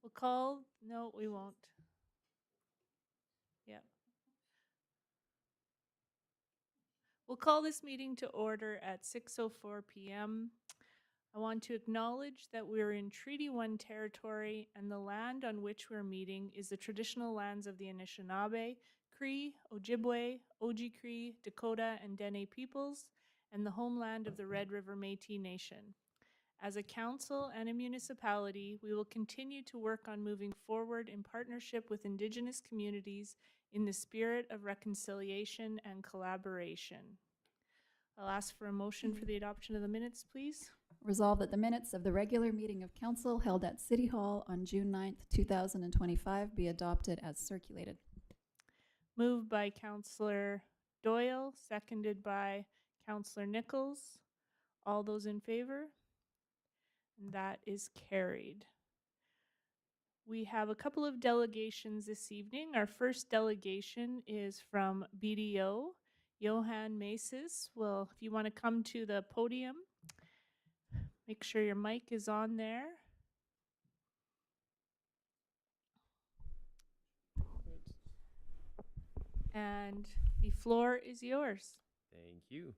We'll call, no, we won't. Yeah. We'll call this meeting to order at 6:04 p.m. I want to acknowledge that we're in Treaty 1 territory and the land on which we're meeting is the traditional lands of the Anishinaabe, Cree, Ojibwe, Oji-Cree, Dakota, and Dene peoples, and the homeland of the Red River Métis Nation. As a council and a municipality, we will continue to work on moving forward in partnership with Indigenous communities in the spirit of reconciliation and collaboration. I'll ask for a motion for the adoption of the minutes, please. Resolved that the minutes of the regular meeting of council held at City Hall on June 9th, 2025 be adopted as circulated. Moved by Councillor Doyle, seconded by Councillor Nichols. All those in favor? And that is carried. We have a couple of delegations this evening. Our first delegation is from BDO. Johan Maces will, if you want to come to the podium, make sure your mic is on there. And the floor is yours. Thank you.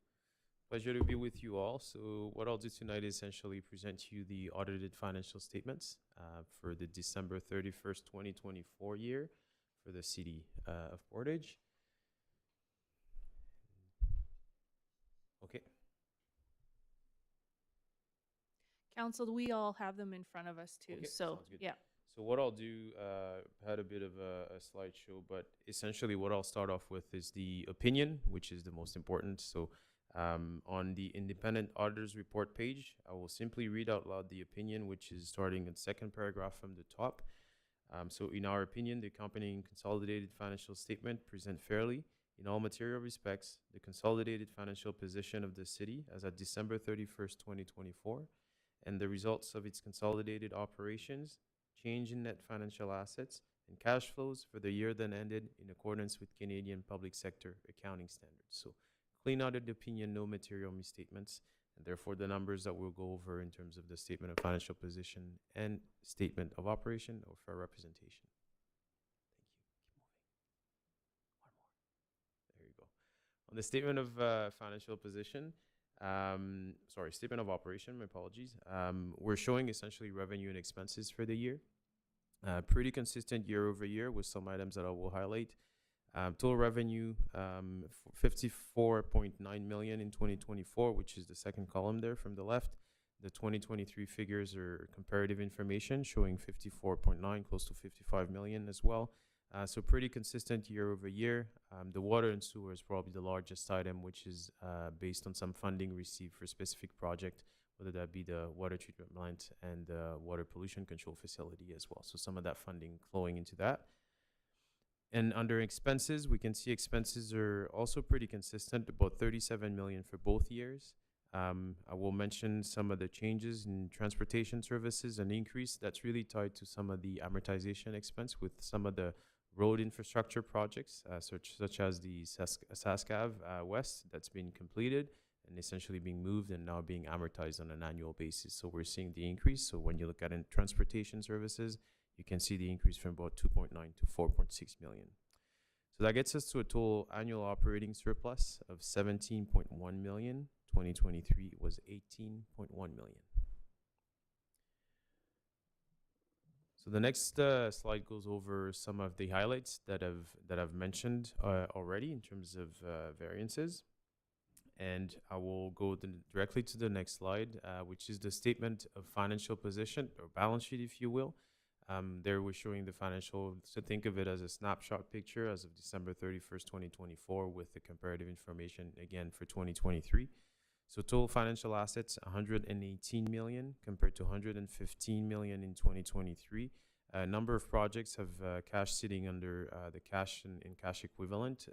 Pleasure to be with you all. So what I'll do tonight is essentially present you the audited financial statements for the December 31st, 2024 year for the city of Portage. Okay. Council, we all have them in front of us too. Okay, so, sounds good. yeah. So what I'll do, had a bit of a slideshow, but essentially what I'll start off with is the opinion, which is the most important. So on the independent auditors report page, I will simply read out loud the opinion, which is starting in the second paragraph from the top. So in our opinion, the accompanying consolidated financial statement present fairly in all material respects the consolidated financial position of the city as at December 31st, 2024, and the results of its consolidated operations, change in net financial assets, and cash flows for the year then ended in accordance with Canadian public sector accounting standards. So clean audit opinion, no material misstatements, and therefore the numbers that we'll go over in terms of the statement of financial position and statement of operation or fair representation. Thank you. Keep moving. One more. There you go. On the statement of financial position, statement of operation, my apologies. We're showing essentially revenue and expenses for the year. Pretty consistent year over year with some items that I will highlight. Total revenue, 54.9 million in 2024, which is the second column there from the left. The 2023 figures are comparative information showing 54.9, close to 55 million as well. So pretty consistent year over year. The water and sewer is probably the largest item, which is based on some funding received for a specific project, whether that be the water treatment plant and the water pollution control facility as well. So some of that funding flowing into that. And under expenses, we can see expenses are also pretty consistent, about 37 million for both years. I will mention some of the changes in transportation services, an increase that's really tied to some of the amortization expense with some of the road infrastructure projects, such as the Saskav West that's been completed and essentially being moved and now being amortized on an annual basis. So we're seeing the increase. So when you look at in transportation services, you can see the increase from about 2.9 to 4.6 million. So that gets us to a total annual operating surplus of 17.1 million. 2023 was 18.1 million. So the next slide goes over some of the highlights that I've mentioned already in terms of variances. And I will go directly to the next slide, which is the statement of financial position or balance sheet, if you will. There we're showing the financial, so think of it as a snapshot picture as of December 31st, 2024 with the comparative information again for 2023. So total financial assets, 118 million compared to 115 million in 2023. A number of projects have cash sitting under the cash and cash equivalent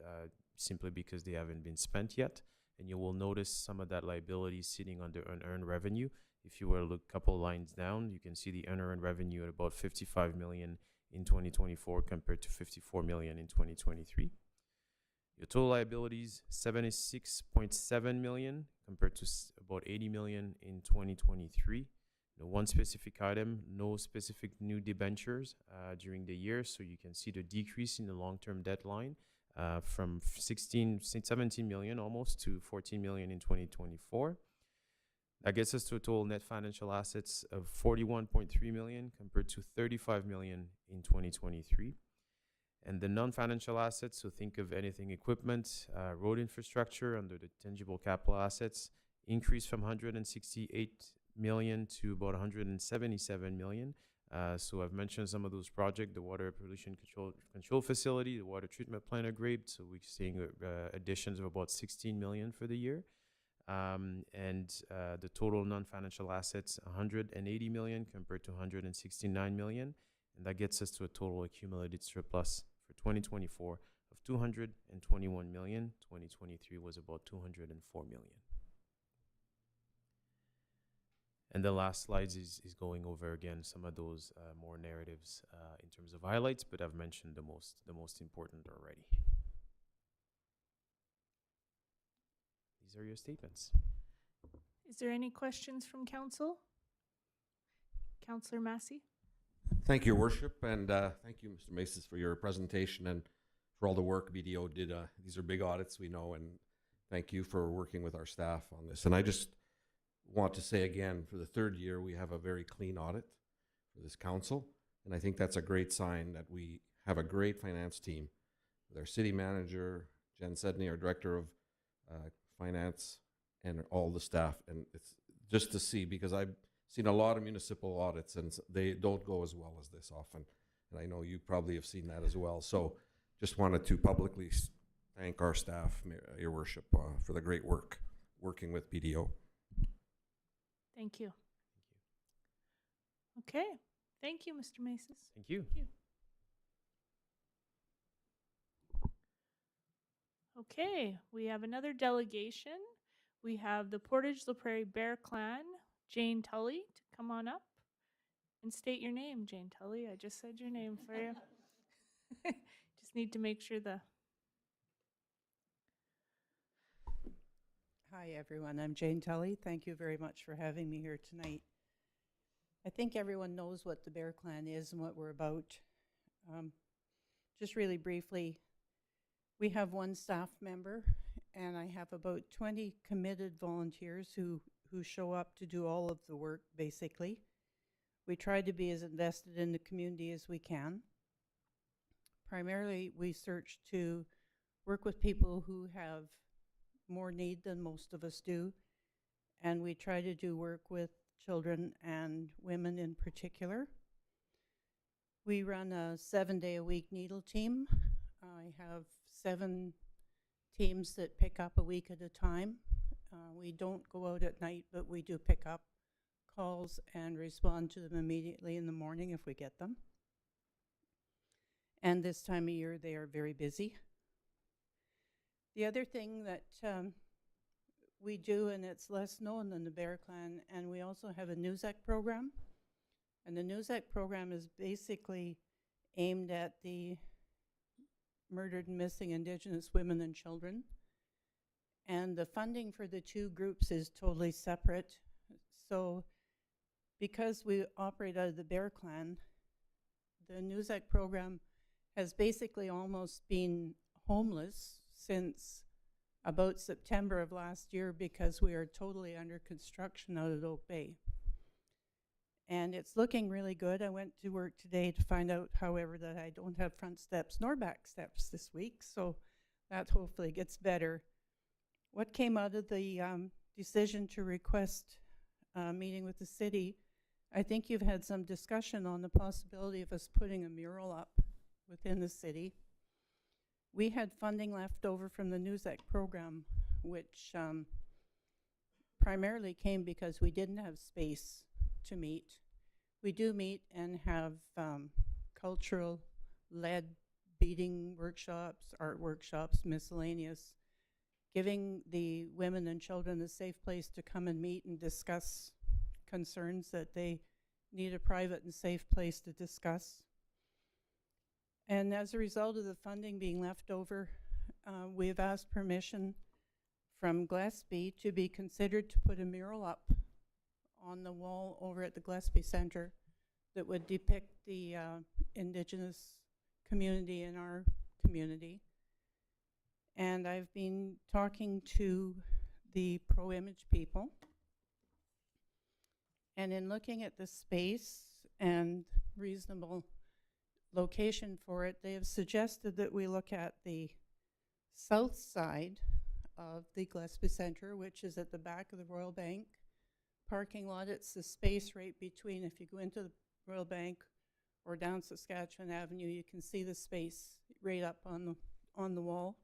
simply because they haven't been spent yet. And you will notice some of that liability sitting under unearned revenue. If you were to look a couple lines down, you can see the unearned revenue at about 55 million in 2024 compared to 54 million in 2023. Your total liabilities, 76.7 million compared to about 80 million in 2023. one specific item, no specific new debentures during the year. So you can see the decrease in the long-term debt line from 17 million almost to 14 million in 2024. That gets us to a total net financial assets of 41.3 million compared to 35 million in 2023. And the non-financial assets, so think of anything equipment, road infrastructure under the tangible capital assets, increased from 168 million to about 177 million. So I've mentioned some of those projects, the water pollution control facility, the water treatment plant upgrade. So we're seeing additions of about 16 million for the year. And the total non-financial assets, 180 million compared to 169 million. And that gets us to a total accumulated surplus for 2024 of 221 million. 2023 was about 204 million. And the last slides is going over again some of those more narratives in terms of highlights, but I've mentioned the most important already. These are your statements. Is there any questions from council? Councillor Massey? Thank you, Your Worship, and thank you, Mr. Maces, for your presentation and for all the work BDO did. These are big audits, we know, and thank you for working with our staff on this. And I just want to say again, for the third year, we have a very clean audit for this council, and I think that's a great sign that we have a great finance team with our city manager, Jen Sedney, our director of finance, and all the staff. And it's just to see, because I've seen a lot of municipal audits and they don't go as well as this often. And I know you probably have seen that as well. So just wanted to publicly thank our staff, Your Worship, for the great work working with BDO. Thank you. Okay. Thank you, Mr. Maces. Thank you. Thank you. Okay, we have another delegation. We have the Portage la Prairie Bear Clan, Jane Tully, to come on up and state your name, Jane Tully. I just said your name for you. Just need to make sure the... Hi, everyone. I'm Jane Tully. Thank you very much for having me here tonight. I think everyone knows what the Bear Clan is and what we're about. Just really briefly, we have one staff member, and I have about 20 committed volunteers who show up to do all of the work, basically. We try to be as invested in the community as we can. Primarily, we search to work with people who have more need than most of us do, and we try to do work with children and women in particular. We run a 7-day-a-week needle team. I have 7 teams that pick up a week at a time. We don't go out at night, but we do pick up calls and respond to them immediately in the morning if we get them. And this time of year, they are very busy. The other thing that we do, and it's less known than the Bear Clan, and we also have a NewsEC program. And the NewsEC program is basically aimed at the murdered and missing Indigenous women and children. And the funding for the two groups is totally separate. So because we operate out of the Bear Clan, the NewsEC program has basically almost been homeless since about September of last year because we are totally under construction out at Oak Bay. And it's looking really good. I went to work today to find out, however, that I don't have front steps nor back steps this week, so that hopefully gets better. What came out of the decision to request a meeting with the city, I think you've had some discussion on the possibility of us putting a mural up within the city. We had funding left over from the NewsEC program, which primarily came because we didn't have space to meet. We do meet and have cultural-led beading workshops, art workshops, miscellaneous, giving the women and children a safe place to come and meet and discuss concerns that they need a private and safe place to discuss. And as a result of the funding being left over, we have asked permission from Gillespie to be considered to put a mural up on the wall over at the Gillespie Center that would depict the Indigenous community in our community. And I've been talking to the pro-image people. And in looking at the space and reasonable location for it, they have suggested that we look at the south side of the Gillespie Center, which is at the back of the Royal Bank parking lot. It's the space right between, if you go into the Royal Bank or down Saskatchewan Avenue, you can see the space right up on the wall.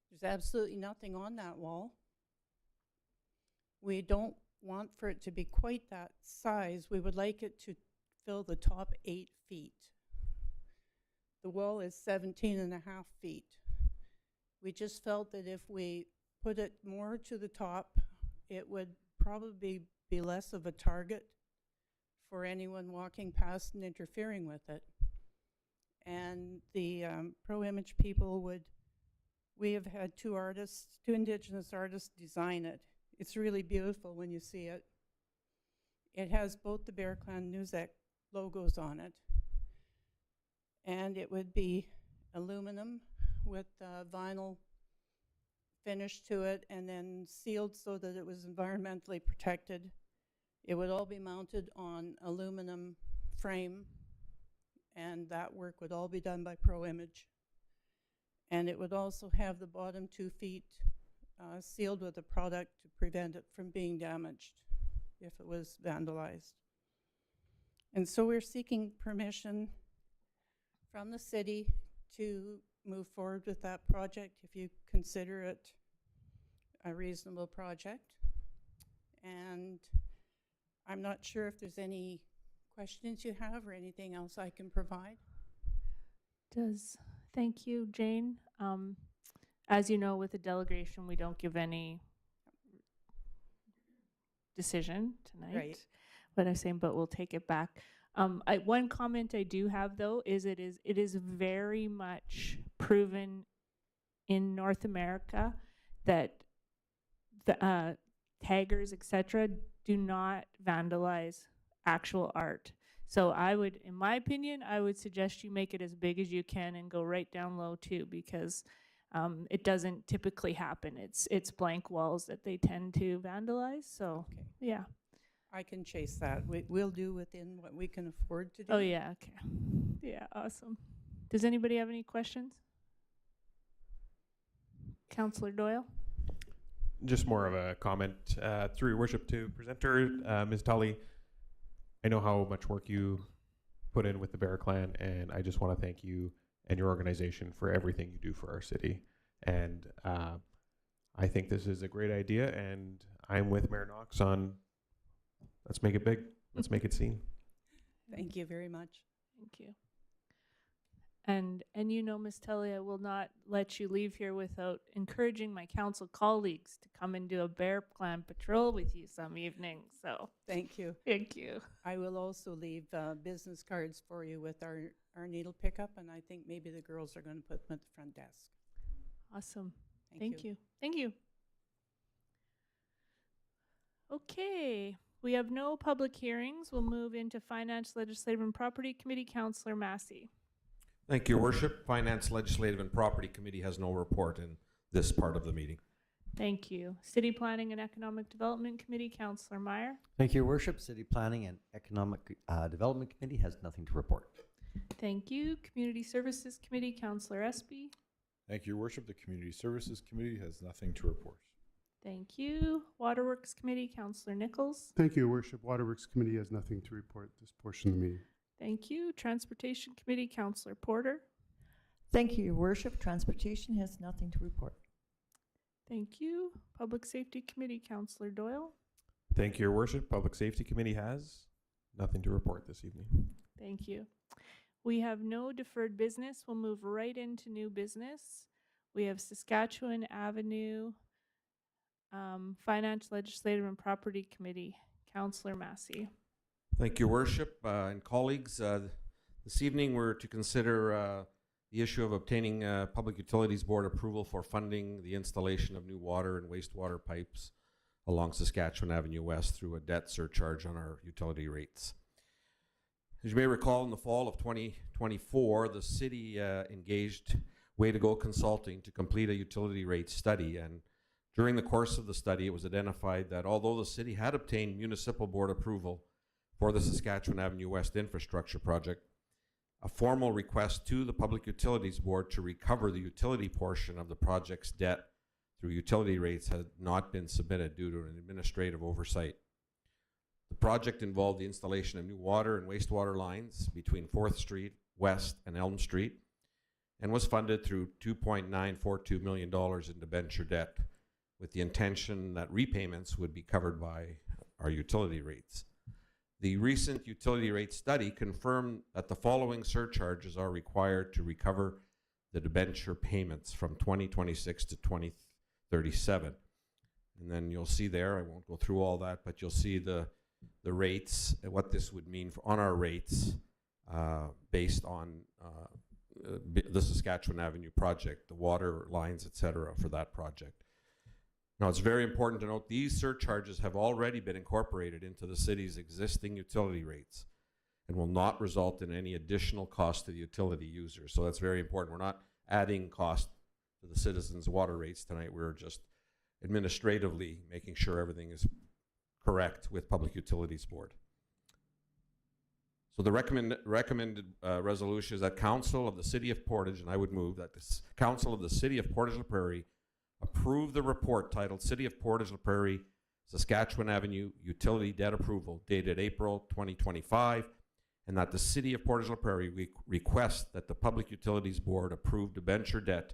There's absolutely nothing on that wall. We don't want for it to be quite that size. We would like it to fill the top 8 feet. The wall is 17.5 feet. We just felt that if we put it more to the top, it would probably be less of a target for anyone walking past and interfering with it. And the pro-image people we have had two Indigenous artists design it. It's really beautiful when you see it. It has both the Bear Clan Nuzek logos on it. And it would be aluminum with vinyl finish to it and then sealed so that it was environmentally protected. It would all be mounted on aluminum frame, and that work would all be done by ProImage. And it would also have the bottom 2 feet sealed with a product to prevent it from being damaged if it was vandalized. And so we're seeking permission from the city to move forward with that project if you consider it a reasonable project. And I'm not sure if there's any questions you have or anything else I can provide. Thank you, Jane. As you know, with the delegation, we don't give any decision tonight. Right. But I'm saying, but we'll take it back. One comment I do have, though, is it is very much proven in North America that the taggers, etc., do not vandalize actual art. So I would, in my opinion, I would suggest you make it as big as you can and go right down low too, because it doesn't typically happen. It's blank walls that they tend to vandalize. So Okay. yeah. I can chase that. We'll do within what we can afford to do. Oh yeah. Okay. Yeah. Awesome. Does anybody have any questions? Councillor Doyle. Just more of a comment through your worship to presenter, Ms. Tully. I know how much work you put in with the Bear Clan, and I just want to thank you and your organization for everything you do for our city. And I think this is a great idea, and I'm with Mayor Knox on let's make it big. Let's make it seen. Thank you very much. Thank you. And you know, Ms. Tully, I will not let you leave here without encouraging my council colleagues to come and do a Bear Clan patrol with you some evening. So Thank you. thank you. I will also leave business cards for you with our needle pickup, and I think maybe the girls are going to put them at the front desk. Awesome. Thank you. Thank you. Okay. We have no public hearings. We'll move into Finance, Legislative, and Property Committee. Councillor Massey. Thank you, Your Worship. Finance, Legislative, and Property Committee has no report in this part of the meeting. Thank you. City Planning and Economic Development Committee. Councillor Meyer. Thank you, Your Worship. City Planning and Economic Development Committee has nothing to report. Thank you. Community Services Committee. Councillor Espy. Thank you, Your Worship. The Community Services Committee has nothing to report. Thank you. Waterworks Committee. Councillor Nichols. Thank you, Your Worship. Waterworks Committee has nothing to report this portion of the meeting. Thank you. Transportation Committee. Councillor Porter. Thank you, Your Worship. Transportation has nothing to report. Thank you. Public Safety Committee. Councillor Doyle. Thank you, Your Worship. Public Safety Committee has nothing to report this evening. Thank you. We have no deferred business. We'll move right into new business. We have Saskatchewan Avenue, Finance, Legislative, and Property Committee. Councillor Massey. Thank you, Your Worship and colleagues. This evening we're to consider the issue of obtaining Public Utilities Board approval for funding the installation of new water and wastewater pipes along Saskatchewan Avenue West through a debt surcharge on our utility rates. As you may recall, in the fall of 2024, the city engaged Way to Go Consulting to complete a utility rate study. And during the course of the study, it was identified that although the city had obtained municipal board approval for the Saskatchewan Avenue West infrastructure project, a formal request to the Public Utilities Board to recover the utility portion of the project's debt through utility rates had not been submitted due to an administrative oversight. The project involved the installation of new water and wastewater lines between 4th Street West and Elm Street and was funded through $2.942 million in debenture debt, with the intention that repayments would be covered by our utility rates. The recent utility rate study confirmed that the following surcharges are required to recover the debenture payments from 2026 to 2037. And then you'll see there, I won't go through all that, but you'll see the rates, what this would mean on our rates based on the Saskatchewan Avenue project, the water lines, etc., for that project. Now, it's very important to note these surcharges have already been incorporated into the city's existing utility rates and will not result in any additional cost to the utility users. So that's very important. We're not adding cost to the citizens' water rates tonight. We're just administratively making sure everything is correct with Public Utilities Board. So the recommended resolution is that Council of the City of Portage, and I would move that the Council of the City of Portage la Prairie approve the report titled City of Portage la Prairie Saskatchewan Avenue Utility Debt Approval dated April 2025, and that the City of Portage la Prairie request that the Public Utilities Board approve debenture debt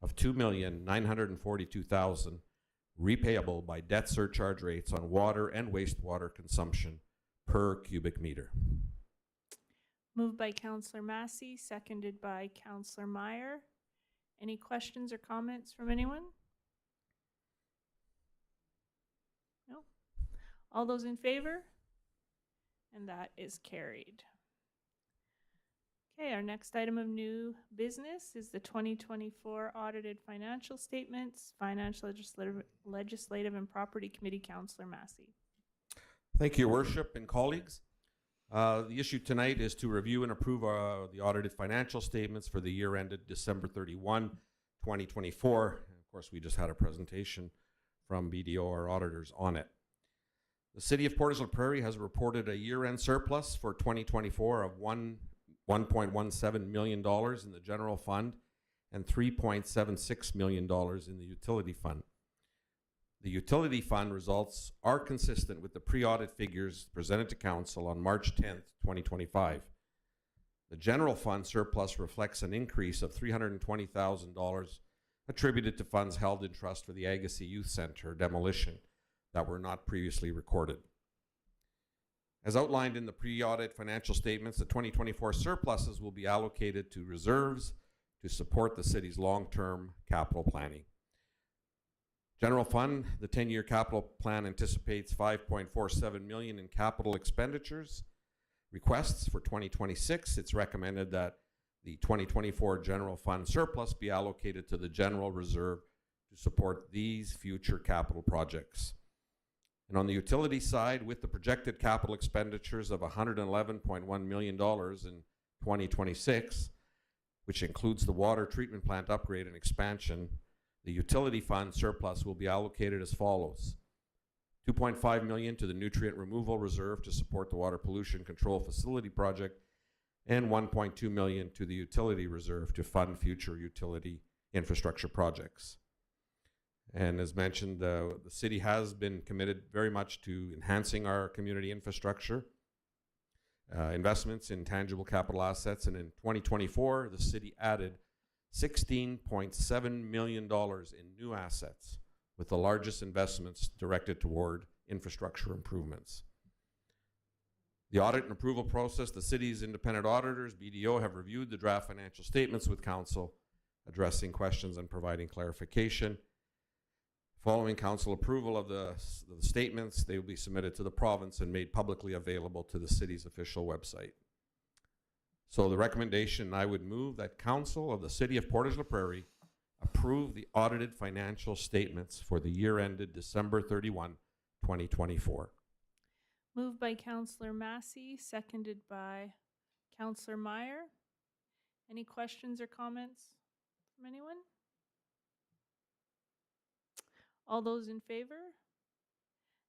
of $2,942,000 repayable by debt surcharge rates on water and wastewater consumption per cubic meter. Moved by Councillor Massey, seconded by Councillor Meyer. Any questions or comments from anyone? No? All those in favor? And that is carried. Okay, our next item of new business is the 2024 audited financial statements. Financial, Legislative and Property Committee, Councillor Massey. Thank you, Your Worship and colleagues. The issue tonight is to review and approve the audited financial statements for the year ended December 31, 2024. And of course, we just had a presentation from BDO, our auditors, on it. The City of Portage la Prairie has reported a year-end surplus for 2024 of $1.17 million in the general fund and $3.76 million in the utility fund. The utility fund results are consistent with the pre-audit figures presented to Council on March 10th, 2025. The general fund surplus reflects an increase of $320,000 attributed to funds held in trust for the Agassiz Youth Centre demolition that were not previously recorded. As outlined in the pre-audit financial statements, the 2024 surpluses will be allocated to reserves to support the city's long-term capital planning. General fund, the 10-year capital plan anticipates $5.47 million in capital expenditures. Requests for 2026, it's recommended that the 2024 general fund surplus be allocated to the general reserve to support these future capital projects. And on the utility side, with the projected capital expenditures of $111.1 million in 2026, which includes the water treatment plant upgrade and expansion, the utility fund surplus will be allocated as follows: $2.5 million to the nutrient removal reserve to support the water pollution control facility project, and $1.2 million to the utility reserve to fund future utility infrastructure projects. And as mentioned, the city has been committed very much to enhancing our community infrastructure, investments in tangible capital assets, and in 2024, the city added $16.7 million in new assets, with the largest investments directed toward infrastructure improvements. The audit and approval process, the city's independent auditors, BDO, have reviewed the draft financial statements with Council, addressing questions and providing clarification. Following Council approval of the statements, they will be submitted to the province and made publicly available to the city's official website. So the recommendation, I would move that Council of the City of Portage la Prairie approve the audited financial statements for the year ended December 31, 2024. Moved by Councillor Massey, seconded by Councillor Meyer. Any questions or comments from anyone? All those in favor?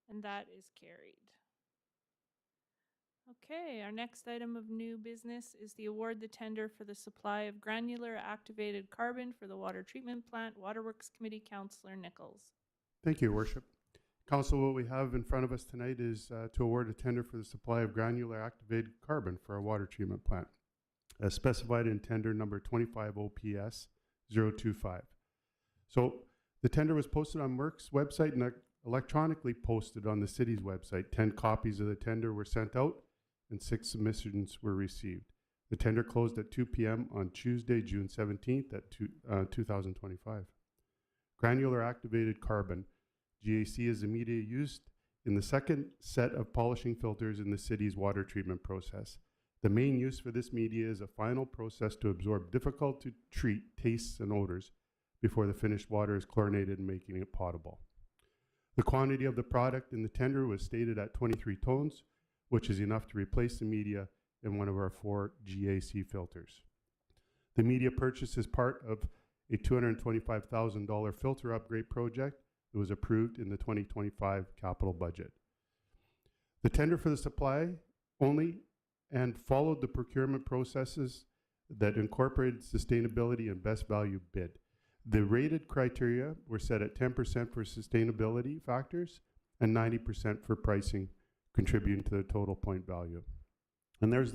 And that is carried. Okay, our next item of new business is the award the tender for the supply of granular activated carbon for the water treatment plant. Waterworks Committee, Councillor Nichols. Thank you, Your Worship. Council, what we have in front of us tonight is to award a tender for the supply of granular activated carbon for our water treatment plant, as specified in tender number 25 OPS 025. So the tender was posted on Merck's website and electronically posted on the city's website. 10 copies of the tender were sent out and 6 submissions were received. The tender closed at 2 p.m. on Tuesday, June 17th at 2025. Granular activated carbon, GAC, is the media used in the second set of polishing filters in the city's water treatment process. The main use for this media is a final process to absorb difficult to treat tastes and odors before the finished water is chlorinated and making it potable. The quantity of the product in the tender was stated at 23 tons, which is enough to replace the media in one of our 4 GAC filters. The media purchase is part of a $225,000 filter upgrade project that was approved in the 2025 capital budget. The tender for the supply only and followed the procurement processes that incorporated sustainability and best value bid. The rated criteria were set at 10% for sustainability factors and 90% for pricing, contributing to the total point value. And there's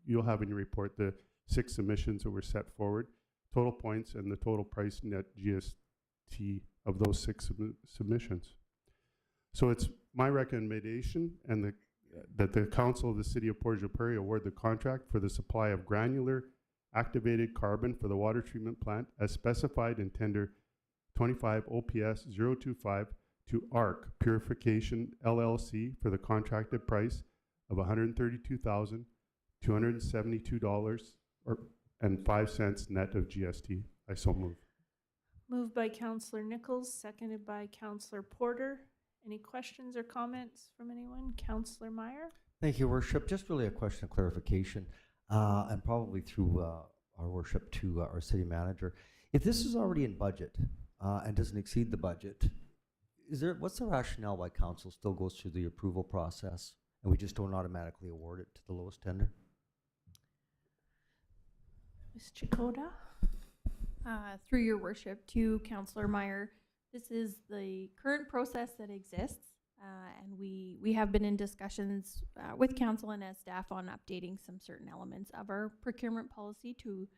you'll have in your report the 6 submissions that were set forward, total points and the total price net GST of those 6 submissions. So it's my recommendation and that the Council of the City of Portage la Prairie award the contract for the supply of granular activated carbon for the water treatment plant as specified in tender 25 OPS 025 to ARC Purification LLC for the contracted price of $132,272.05 net of GST. I so move. Moved by Councillor Nichols, seconded by Councillor Porter. Any questions or comments from anyone? Councillor Meyer? Thank you, Worship. Just really a question of clarification, and probably through our Worship to our City Manager. If this is already in budget and doesn't exceed the budget, what's the rationale why Council still goes through the approval process and we just don't automatically award it to the lowest tender? Ms. Chakota? Through your worship to Councillor Meyer, this is the current process that exists, and we have been in discussions with council and as staff on updating some certain elements of our procurement policy to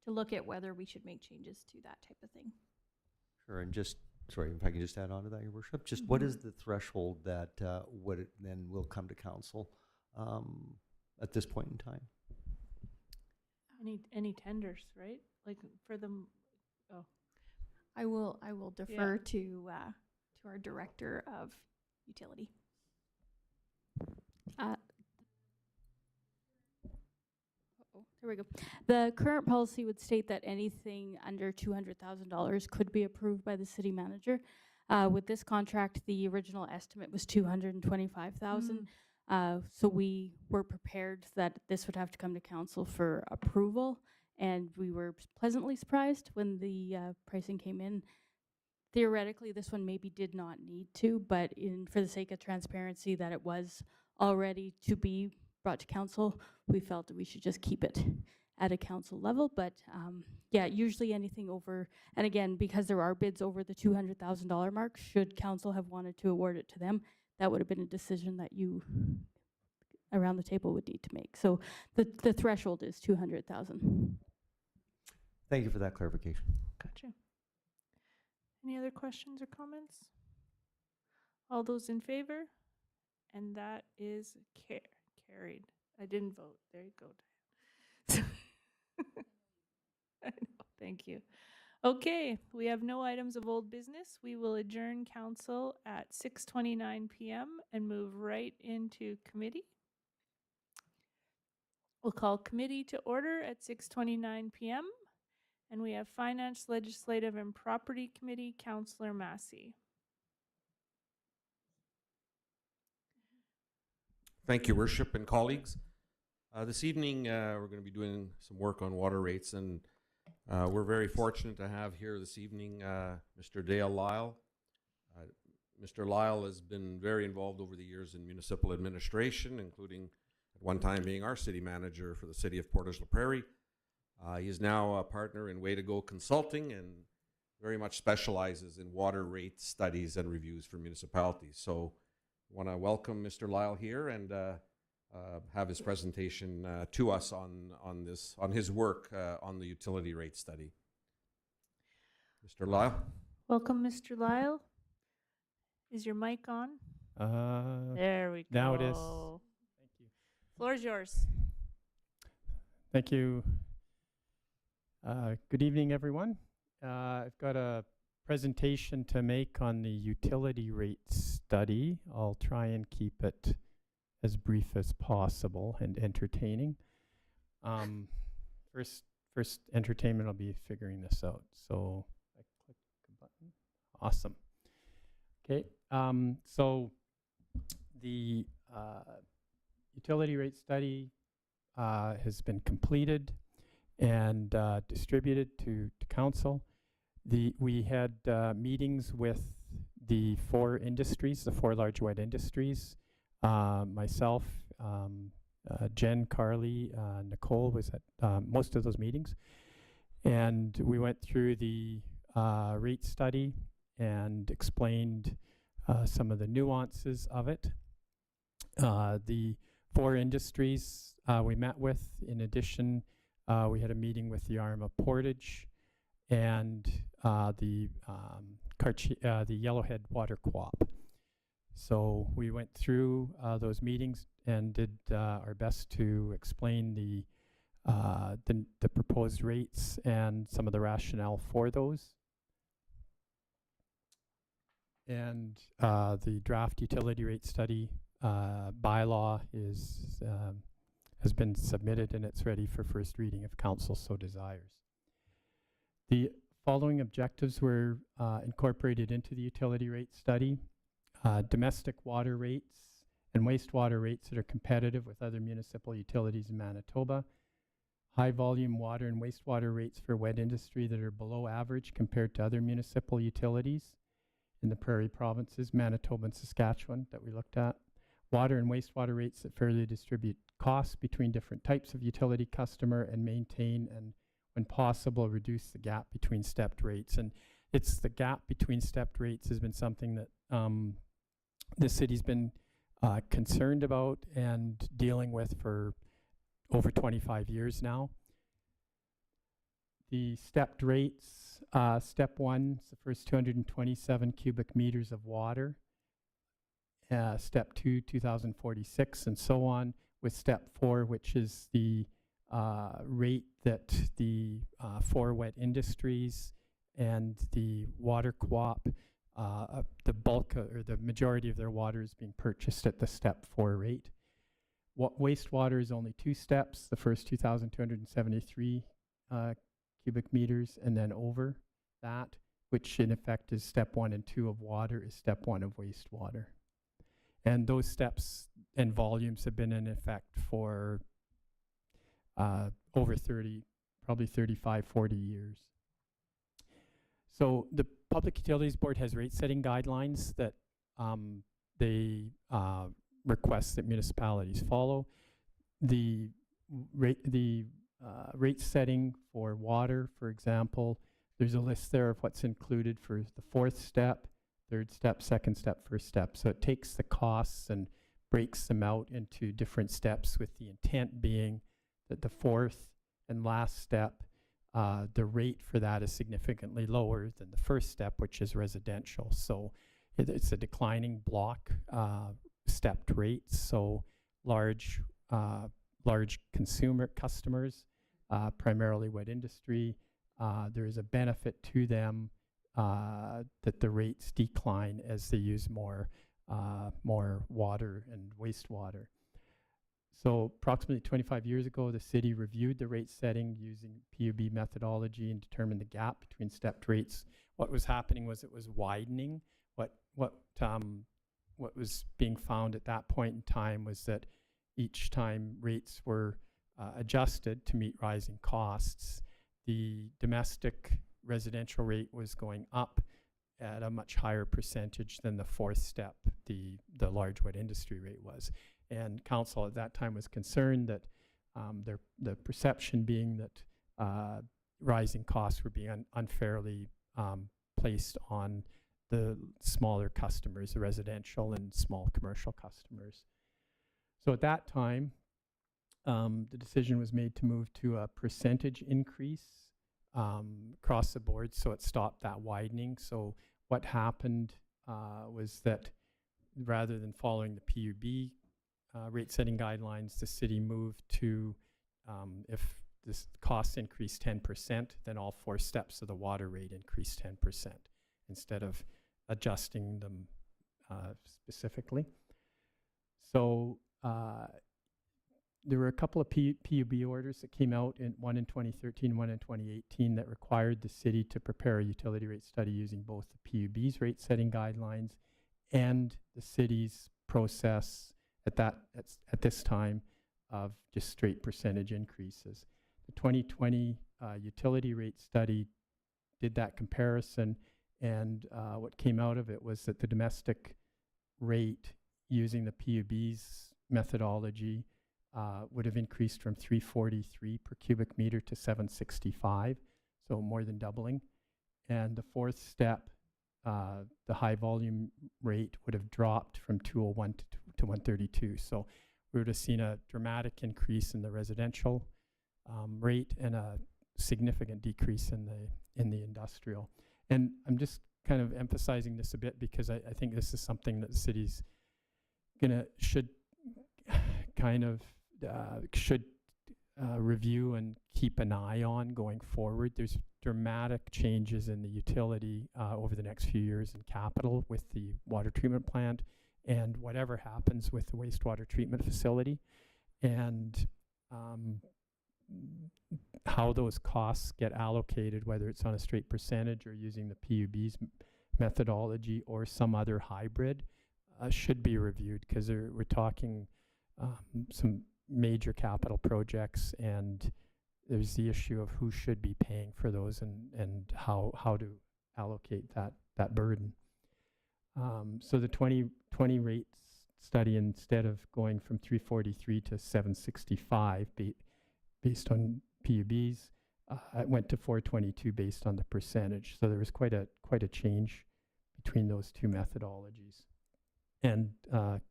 look at whether we should make changes to that type of thing. Sure, and just, sorry, if I can just add on to that, Your Worship, just what is the threshold that then will come to Council at this point in time? Any tenders, right? Like for them. Oh, I will defer to our Director of Utility. There we go. The current policy would state that anything under $200,000 could be approved by the City Manager. With this contract, the original estimate was $225,000. So we were prepared that this would have to come to Council for approval, and we were pleasantly surprised when the pricing came in. Theoretically, this one maybe did not need to, but for the sake of transparency that it was already to be brought to Council, we felt that we should just keep it at a Council level. But yeah, usually anything over, and again, because there are bids over the $200,000 mark, should Council have wanted to award it to them, that would have been a decision that you around the table would need to make. So the threshold is $200,000. Thank you for that clarification. Gotcha. Any other questions or comments? All those in favor? And that is carried. I didn't vote. There you go, Diane. I know. Thank you. Okay, we have no items of old business. We will adjourn council at 6:29 p.m. and move right into committee. We'll call committee to order at 6:29 p.m. And we have Finance, Legislative, and Property Committee, Councillor Massey. Thank you, Worship and colleagues. This evening, we're going to be doing some work on water rates, and we're very fortunate to have here this evening Mr. Dale Lyle. Mr. Lyle has been very involved over the years in municipal administration, including at one time being our city manager for the city of Portage la Prairie. He is now a partner in Way to Go Consulting and very much specializes in water rate studies and reviews for municipalities. So I want to welcome Mr. Lyle here and have his presentation to us on his work on the utility rate study. Mr. Lyle. Welcome, Mr. Lyle. Is your mic on? There we go. Now it is. Thank you. Floor is yours. Thank you. Good evening, everyone. I've got a presentation to make on the utility rate study. I'll try and keep it as brief as possible and entertaining. First entertainment, I'll be figuring this out. So I click the button. Awesome. Okay. So the utility rate study has been completed and distributed to council. We had meetings with the four large wet industries. Myself, Jen, Carly, Nicole was at most of those meetings. And we went through the rate study and explained some of the nuances of it. The four industries we met with, in addition, we had a meeting with the arm of Portage and the Yellowhead Water Co-op. So we went through those meetings and did our best to explain the proposed rates and some of the rationale for those. And the draft utility rate study bylaw has been submitted and it's ready for first reading if council so desires. The following objectives were incorporated into the utility rate study. Domestic water rates and wastewater rates that are competitive with other municipal utilities in Manitoba. High volume water and wastewater rates for wet industry that are below average compared to other municipal utilities in the prairie provinces, Manitoba and Saskatchewan that we looked at. Water and wastewater rates that fairly distribute costs between different types of utility customer and maintain and, when possible, reduce the gap between stepped rates. And it's the gap between stepped rates has been something that the city's been concerned about and dealing with for over 25 years now. The stepped rates, step one is the first 227 cubic meters of water. Step two, 2046, and so on, with step four, which is the rate that the four wet industries and the water co-op, the bulk or the majority of their water is being purchased at the step four rate. Wastewater is only two steps, the first 2,273 cubic meters, and then over that, which in effect is step one and two of water, is step one of wastewater. And those steps and volumes have been in effect for over 30, probably 35, 40 years. So the Public Utilities Board has rate setting guidelines that they request that municipalities follow. The rate setting for water, for example, there's a list there of what's included for the fourth step, third step, second step, first step. So it takes the costs and breaks them out into different steps, with the intent being that the fourth and last step, the rate for that is significantly lower than the first step, which is residential. So it's a declining block stepped rates. So large customers, primarily wet industry, there is a benefit to them that the rates decline as they use more water and wastewater. So approximately 25 years ago, the city reviewed the rate setting using PUB methodology and determined the gap between stepped rates. What was happening was it was widening. What what was being found at that point in time was that each time rates were adjusted to meet rising costs, the domestic residential rate was going up at a much higher percentage than the fourth step, the large wood industry rate was. And council at that time was concerned that the perception being that rising costs were being unfairly placed on the smaller customers, the residential and small commercial customers. So at that time, the decision was made to move to a percentage increase across the board, so it stopped that widening. So what happened was that rather than following the PUB rate setting guidelines, the city moved to if this cost increased 10%, then all four steps of the water rate increased 10% instead of adjusting them specifically. So there were a couple of PUB orders that came out, one in 2013, one in 2018, that required the city to prepare a utility rate study using both the PUB's rate setting guidelines and the city's process at this time of just straight percentage increases. The 2020 utility rate study did that comparison, and what came out of it was that the domestic rate using the PUB's methodology would have increased from 343 per cubic meter to 765, so more than doubling. And the fourth step, the high volume rate would have dropped from 201 to 132. So we would have seen a dramatic increase in the residential rate and a significant decrease in the industrial. And I'm just kind of emphasizing this a bit because I think this is something that the city's should review and keep an eye on going forward. There's dramatic changes in the utility over the next few years in capital with the water treatment plant and whatever happens with the wastewater treatment facility, and how those costs get allocated, whether it's on a straight percentage or using the PUB's methodology or some other hybrid, should be reviewed, because we're talking some major capital projects, and there's the issue of who should be paying for those and how to allocate that burden. So the 2020 rates study, instead of going from 343 to 765 based on PUBs, it went to 422 based on the percentage. So there was quite a change between those two methodologies. And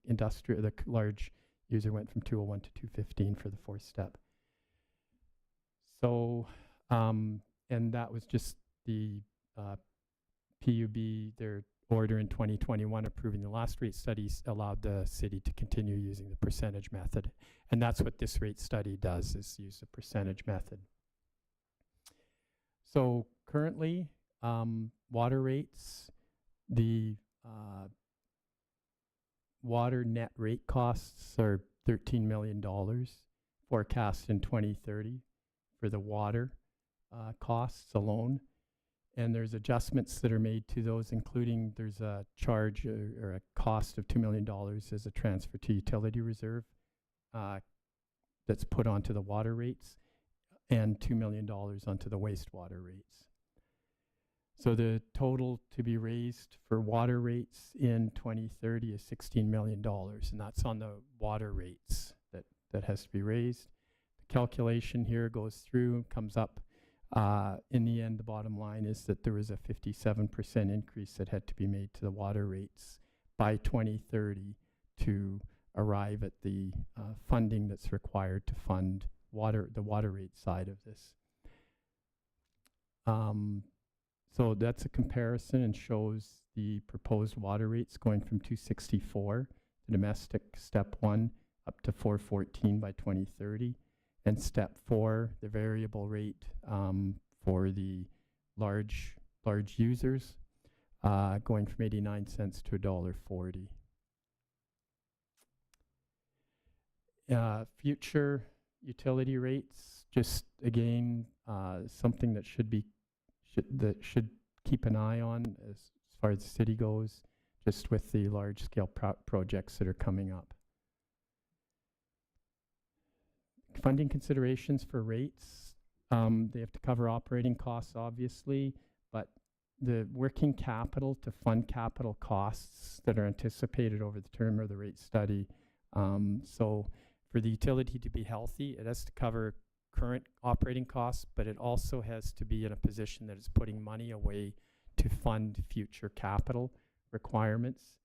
industrial, the large user went from 201 to 215 for the fourth step. So, and that was just the PUB, their order in 2021 approving the last rate studies allowed the city to continue using the percentage method. And that's what this rate study does, is use the percentage method. So currently, water rates, the water net rate costs are $13 million forecast in 2030 for the water costs alone. And there's adjustments that are made to those, including there's a charge or a cost of $2 million as a transfer to utility reserve that's put onto the water rates, and $2 million onto the wastewater rates. So the total to be raised for water rates in 2030 is $16 million, and that's on the water rates that has to be raised. The calculation here goes through and comes up. In the end, the bottom line is that there was a 57% increase that had to be made to the water rates by 2030 to arrive at the funding that's required to fund the water rate side of this. So that's a comparison and shows the proposed water rates going from 264, the domestic step 1, up to 414 by 2030. And step 4, the variable rate for the large users, going from 89 cents to $1.40. Future utility rates, just again, something that should keep an eye on as far as the city goes. just with the large-scale projects that are coming up. Funding considerations for rates. They have to cover operating costs, obviously, but the working capital to fund capital costs that are anticipated over the term of the rate study. So for the utility to be healthy, it has to cover current operating costs, but it also has to be in a position that it's putting money away to fund future capital requirements.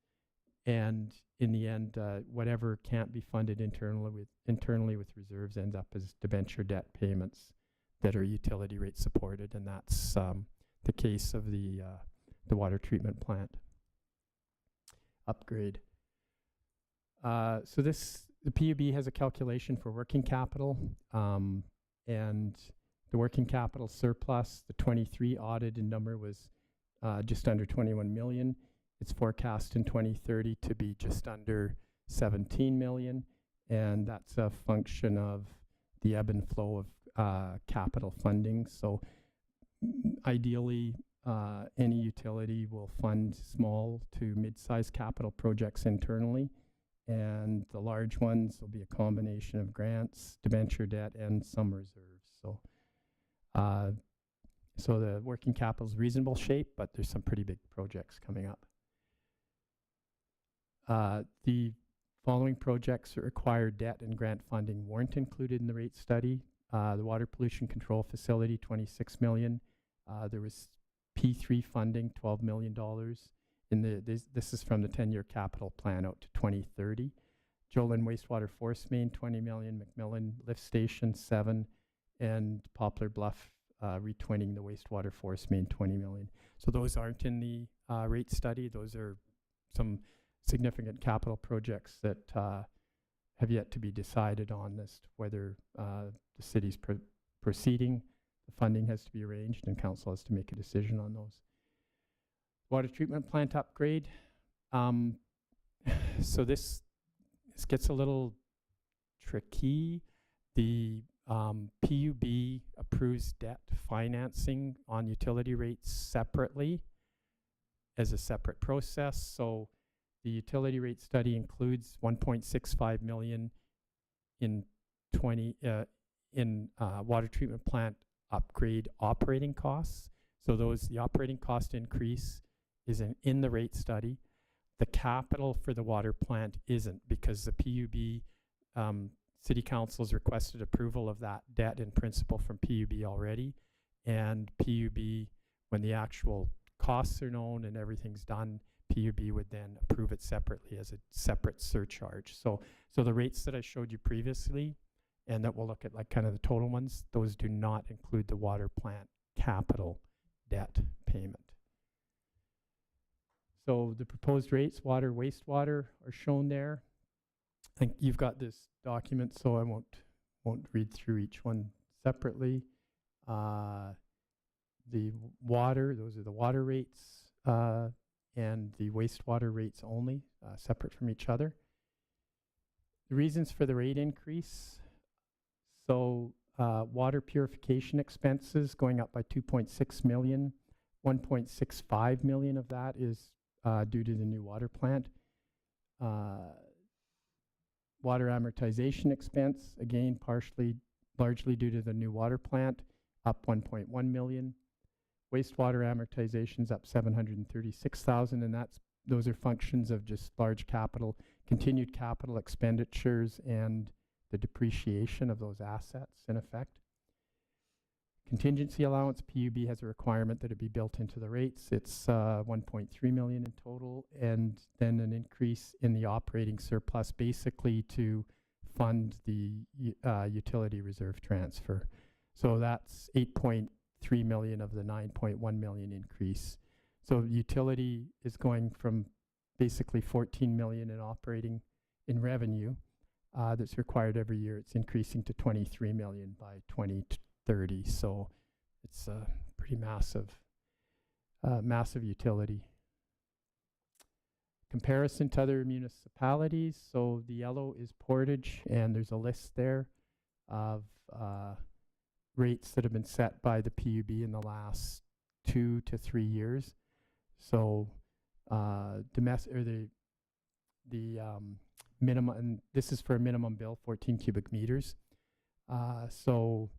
And in the end, whatever can't be funded internally with reserves ends up as debenture debt payments that are utility rate supported, and that's the case of the water treatment plant upgrade. So the PUB has a calculation for working capital, and the working capital surplus, the 23 audited number was just under 21 million. It's forecast in 2030 to be just under 17 million, and that's a function of the ebb and flow of capital funding. So ideally, any utility will fund small to mid-sized capital projects internally, and the large ones will be a combination of grants, debenture debt, and some reserves. So, so the working capital is reasonable shape, but there's some pretty big projects coming up. The following projects that require debt and grant funding weren't included in the rate study. The water pollution control facility, 26 million. There was P3 funding, $12 million. This is from the 10-year capital plan out to 2030. Jolin wastewater force main, 20 million. McMillan lift station, 7, and Poplar Bluff retwinning the wastewater force main, 20 million. So those aren't in the rate study. Those are some significant capital projects that have yet to be decided on as to whether the city's proceeding. The funding has to be arranged, and council has to make a decision on those. Water treatment plant upgrade. So this gets a little tricky. The PUB approves debt financing on utility rates separately as a separate process. So the utility rate study includes 1.65 million in water treatment plant upgrade operating costs. So the operating cost increase is in the rate study. The capital for the water plant isn't, because the PUB City Council has requested approval of that debt in principle from PUB already, and PUB, when the actual costs are known and everything's done, PUB would then approve it separately as a separate surcharge. So the rates that I showed you previously, and that we'll look at like kind of the total ones, those do not include the water plant capital debt payment. So the proposed rates, water, wastewater, are shown there. I think you've got this document, so I won't read through each one separately. The water, those are the water rates, and the wastewater rates only, separate from each other. The reasons for the rate increase. So water purification expenses going up by 2.6 million. 1.65 million of that is due to the new water plant. Water amortization expense, again, largely due to the new water plant, up 1.1 million. Wastewater amortization's up 736,000, and those are functions of just large capital, continued capital expenditures, and the depreciation of those assets in effect. Contingency allowance, PUB has a requirement that it be built into the rates. It's 1.3 million in total, and then an increase in the operating surplus, basically to fund the utility reserve transfer. So that's 8.3 million of the 9.1 million increase. So utility is going from basically 14 million in operating in revenue that's required every year. It's increasing to 23 million by 2030. So it's a pretty massive utility. Comparison to other municipalities. So the yellow is Portage, and there's a list there of rates that have been set by the PUB in the last 2 to 3 years. So domestic, or the minimum, and this is for a minimum bill, 14 cubic meters. So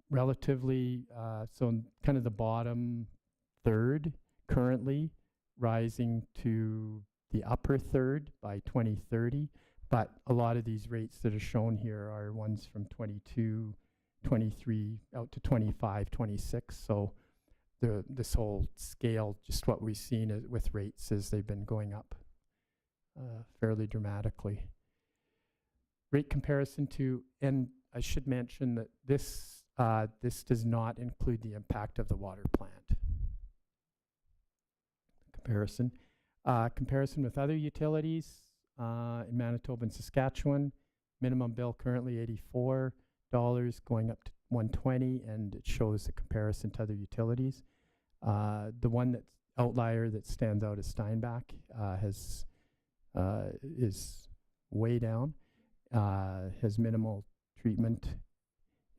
relatively, so in kind of the bottom third currently, rising to the upper third by 2030. But a lot of these rates that are shown here are ones from 22, 23 out to 25, 26. So this whole scale, just what we've seen with rates is they've been going up fairly dramatically. Rate comparison to, and I should mention that this does not include the impact of the water plant. Comparison with other utilities in Manitoba and Saskatchewan. Minimum bill currently $84, going up to $120, and it shows a comparison to other utilities. The one that's outlier that stands out is Steinbach, is way down, has minimal treatment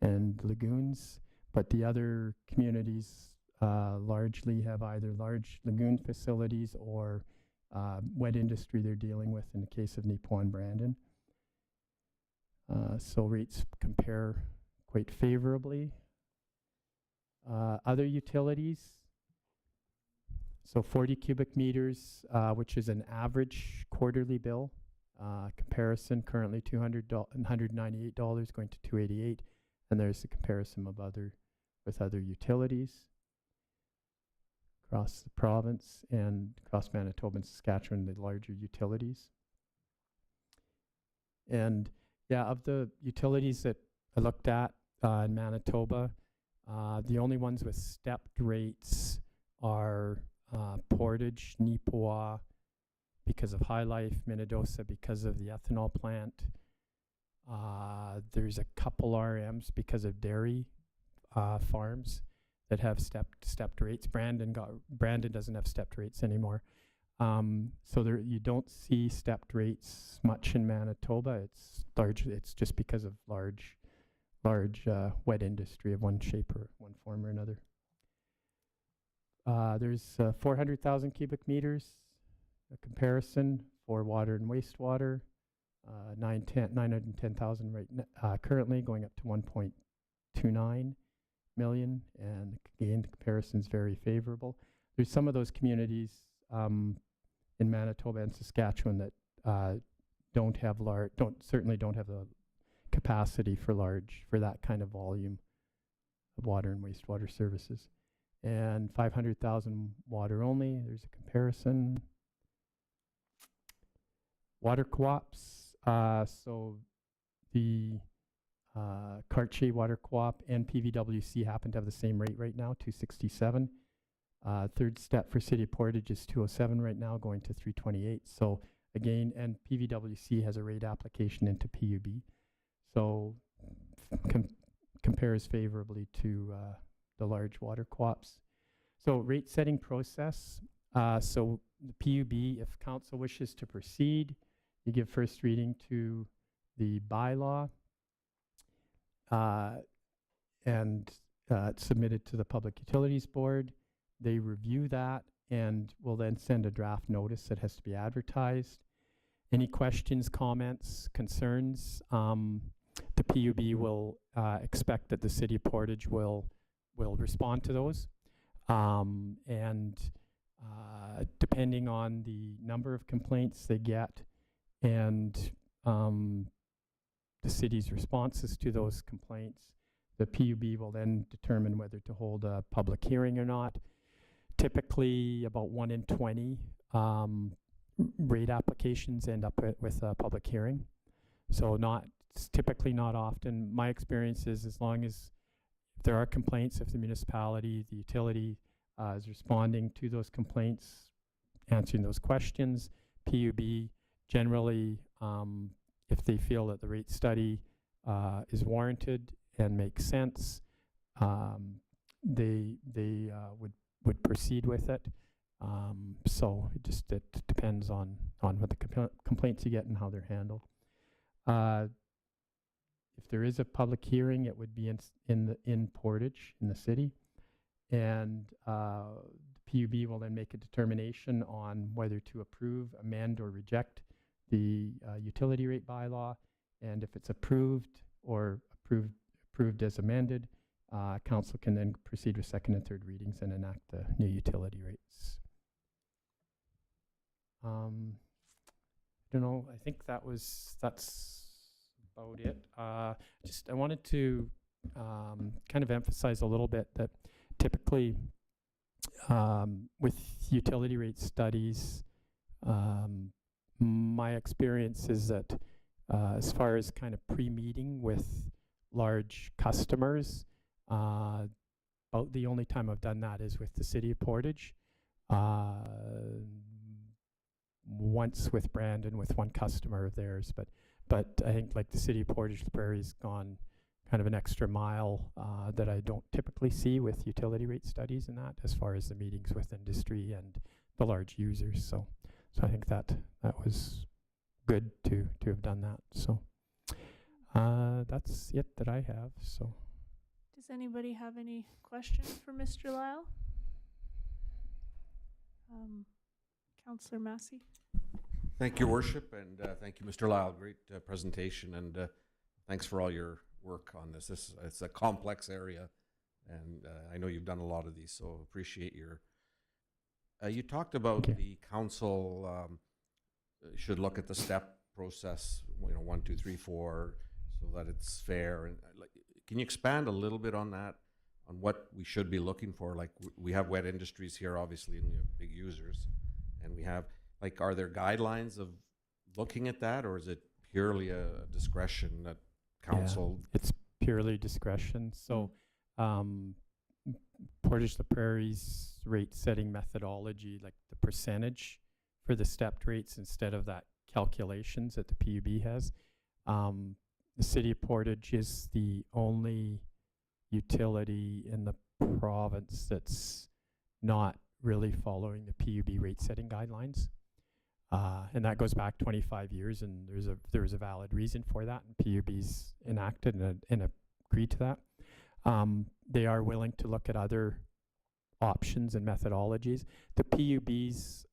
and lagoons, but the other communities largely have either large lagoon facilities or wet industry they're dealing with in the case of Nippon and Brandon. So rates compare quite favorably. Other utilities, so 40 cubic meters, which is an average quarterly bill. Comparison currently $198 going to $288, and there's the comparison of with other utilities across the province and across Manitoba and Saskatchewan, the larger utilities. And yeah, of the utilities that I looked at in Manitoba, the only ones with stepped rates are Portage, Nipoa, because of High Life, Minnedosa because of the ethanol plant. There's a couple RMs because of dairy farms that have stepped rates. Brandon doesn't have stepped rates anymore. So you don't see stepped rates much in Manitoba. It's just because of large wet industry of one shape or one form or another. There's 400,000 cubic meters, a comparison for water and wastewater, 910,000 right currently, going up to 1.29 million, and again, the comparison is very favorable. There's some of those communities in Manitoba and Saskatchewan that certainly don't have the capacity for that kind of volume of water and wastewater services. And 500,000 water only, there's a comparison. Water co-ops, so the Cartier Water Co-op and PVWC happen to have the same rate right now, $267. Third step for City of Portage is $207 right now, going to $328. So again, and PVWC has a rate application into PUB. So compares favorably to the large water co-ops. So rate setting process. So the PUB, if council wishes to proceed, you give first reading to the bylaw, and it's submitted to the Public Utilities Board. They review that and will then send a draft notice that has to be advertised. Any questions, comments, concerns, the PUB will expect that the City of Portage will respond to those. And depending on the number of complaints they get and the city's responses to those complaints, the PUB will then determine whether to hold a public hearing or not. Typically, about 1 in 20 rate applications end up with a public hearing. So it's typically not often. My experience is as long as if there are complaints, if the municipality, the utility is responding to those complaints, answering those questions, PUB generally, if they feel that the rate study is warranted and makes sense, they would proceed with it. So it depends on what the complaints you get and how they're handled. If there is a public hearing, it would be in Portage, in the city, and the PUB will then make a determination on whether to approve, amend, or reject the utility rate bylaw. And if it's approved or approved as amended, council can then proceed with second and third readings and enact the new utility rates. I don't know. I think that's about it. I wanted to kind of emphasize a little bit that typically with utility rate studies, my experience is that as far as kind of pre-meeting with large customers, about the only time I've done that is with the city of Portage. Once with Brandon with one customer of theirs, but I think like the city of Portage la Prairie's gone kind of an extra mile that I don't typically see with utility rate studies and that, as far as the meetings with industry and the large users. So I think that was good to have done that. So that's it that I have. So Does anybody have any questions for Mr. Lyle? Councillor Massey? Thank you, Your Worship, and thank you, Mr. Lyle. Great presentation, and thanks for all your work on this. It's a complex area, and I know you've done a lot of these, so appreciate your. You talked about the council should look at the step process, 1, 2, 3, 4, so that it's fair. And can you expand a little bit on that, on what we should be looking for? Like we have wet industries here, obviously, and we have big users, and we have. Like, are there guidelines of looking at that, or is it purely a discretion that council? Yeah, it's purely discretion. So, Portage la Prairie's rate setting methodology, like the percentage for the stepped rates instead of that calculations that the PUB has. The city of Portage is the only utility in the province that's not really following the PUB rate setting guidelines. And that goes back 25 years, and there was a valid reason for that, and PUB's enacted and agreed to that. They are willing to look at other options and methodologies. The PUB's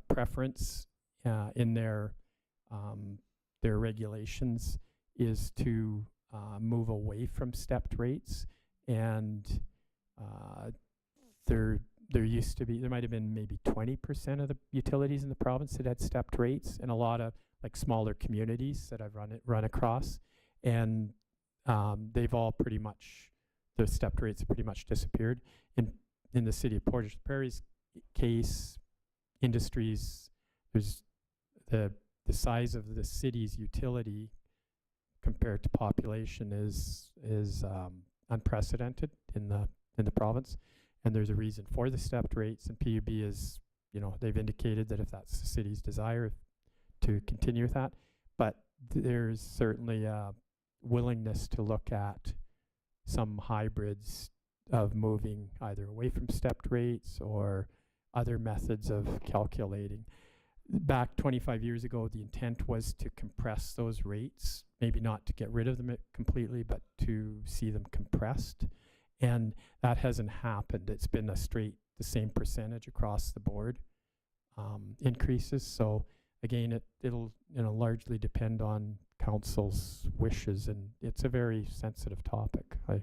preference in their regulations is to move away from stepped rates, and there might have been maybe 20% of the utilities in the province that had stepped rates, and a lot of like smaller communities that I've run across, and they've all pretty much, the stepped rates have pretty much disappeared. In the city of Portage la Prairie's case, industries, there's the size of the city's utility compared to population is unprecedented in the province. And there's a reason for the stepped rates, and PUB is, they've indicated that if that's the city's desire to continue with that, but there's certainly a willingness to look at some hybrids of moving either away from stepped rates or other methods of calculating. Back 25 years ago, the intent was to compress those rates, maybe not to get rid of them completely, but to see them compressed. And that hasn't happened. It's been the same percentage across the board increases. So again, it'll largely depend on council's wishes, and it's a very sensitive topic. I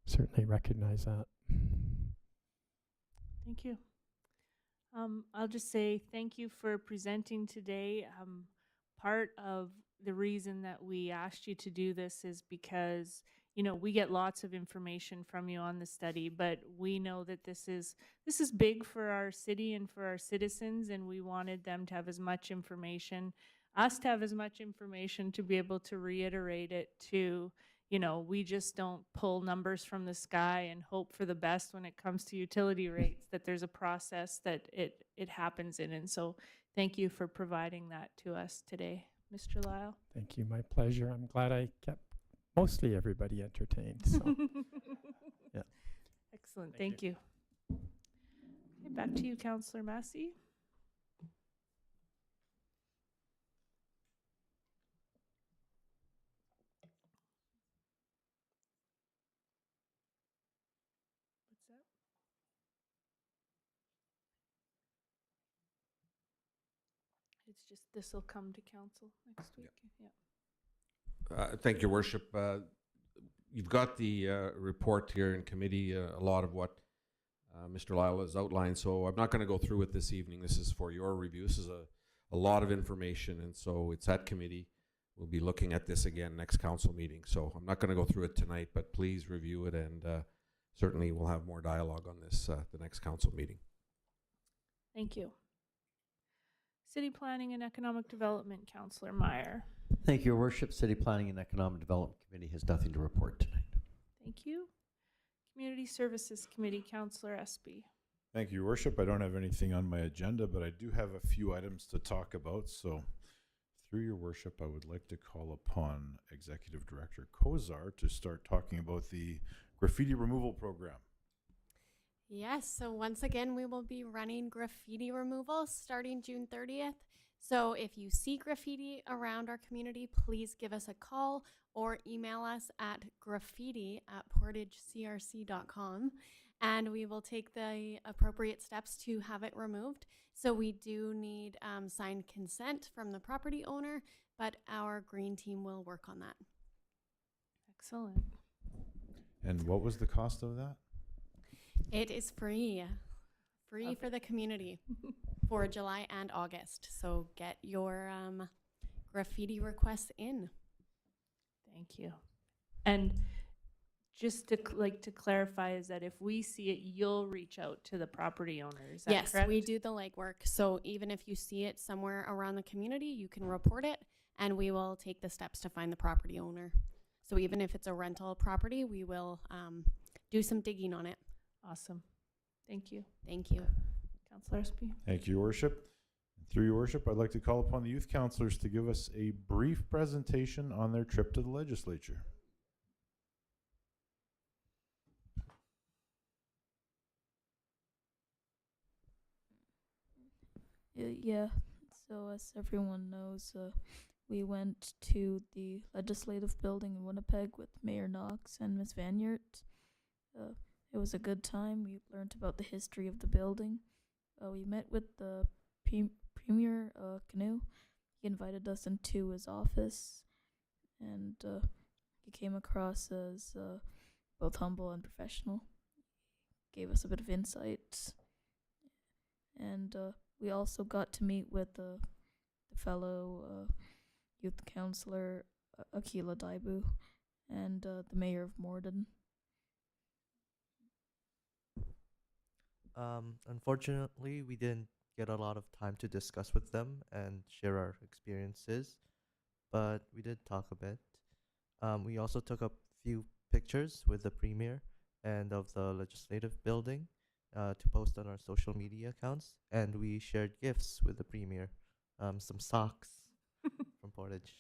certainly recognize that. Thank you. I'll just say thank you for presenting today. Part of the reason that we asked you to do this is because we get lots of information from you on the study, but we know that this is big for our city and for our citizens, and we wanted them to have as much information, us to have as much information to be able to reiterate it to, we just don't pull numbers from the sky and hope for the best when it comes to utility rates, that there's a process that it happens in. And so thank you for providing that to us today, Mr. Lyle. Thank you. My pleasure. I'm glad I kept mostly everybody entertained. So. Yeah. Excellent. Thank you. Okay, back to you, Councillor Massey. What's that? just, this will come to council next week. Yeah. Thank you, Worship. You've got the report here in committee, a lot of what Mr. Lyle has outlined, so I'm not going to go through it this evening. This is for your review. This is a lot of information, and so it's at committee. We'll be looking at this again next council meeting, so I'm not going to go through it tonight, but please review it, and certainly we'll have more dialogue on this the next council meeting. Thank you. City Planning and Economic Development, Councillor Meyer. Thank you, Your Worship. City Planning and Economic Development Committee has nothing to report tonight. Thank you. Community Services Committee, Councillor Espy. Thank you, Your Worship. I don't have anything on my agenda, but I do have a few items to talk about. So through Your Worship, I would like to call upon Executive Director Kozar to start talking about the graffiti removal program. Yes, so once again, we will be running graffiti removal starting June 30th. So if you see graffiti around our community, please give us a call or email us at graffiti@portagecrc.com, and we will take the appropriate steps to have it removed. So we do need signed consent from the property owner, but our green team will work on that. Excellent. And what was the cost of that? It is free for the community for July and August. So get your graffiti requests in. Thank you. And just to clarify, is that if we see it, you'll reach out to the property owner, is that Yes, correct? we do the legwork. So even if you see it somewhere around the community, you can report it and we will take the steps to find the property owner. So even if it's a rental property, we will do some digging on it. Awesome. Thank you. Thank you. Councillor Espy. Thank you, Your Worship. Through Your Worship, I'd like to call upon the youth councillors to give us a brief presentation on their trip to the legislature. Yeah, so as everyone knows, we went to the legislative building in Winnipeg with Mayor Knox and Ms. Vanyert. It was a good time. We learned about the history of the building. We met with the Premier Canoe. He invited us into his office, and he came across as both humble and professional. Gave us a bit of insight, and we also got to meet with the fellow youth councillor Akila Daibu and the mayor of Morden. Unfortunately, we didn't get a lot of time to discuss with them and share our experiences, but we did talk a bit. We also took a few pictures with the premier and of the legislative building to post on our social media accounts, and we shared gifts with the premier, some socks from Portage.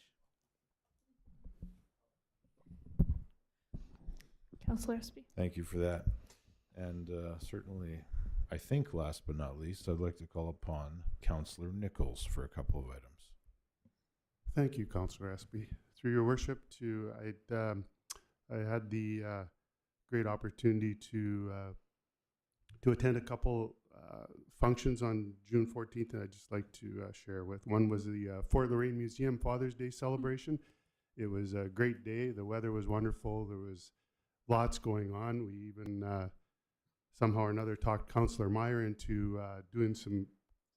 Councillor Espy. Thank you for that. And certainly, I think last but not least, I'd like to call upon Councillor Nichols for a couple of items. Thank you, Councillor Espy. Through Your Worship, I had the great opportunity to attend a couple functions on June 14th, and I'd just like to share with. One was the Fort Lorraine Museum Father's Day celebration. It was a great day. The weather was wonderful. There was lots going on. We even somehow or another talked Councillor Meyer into doing some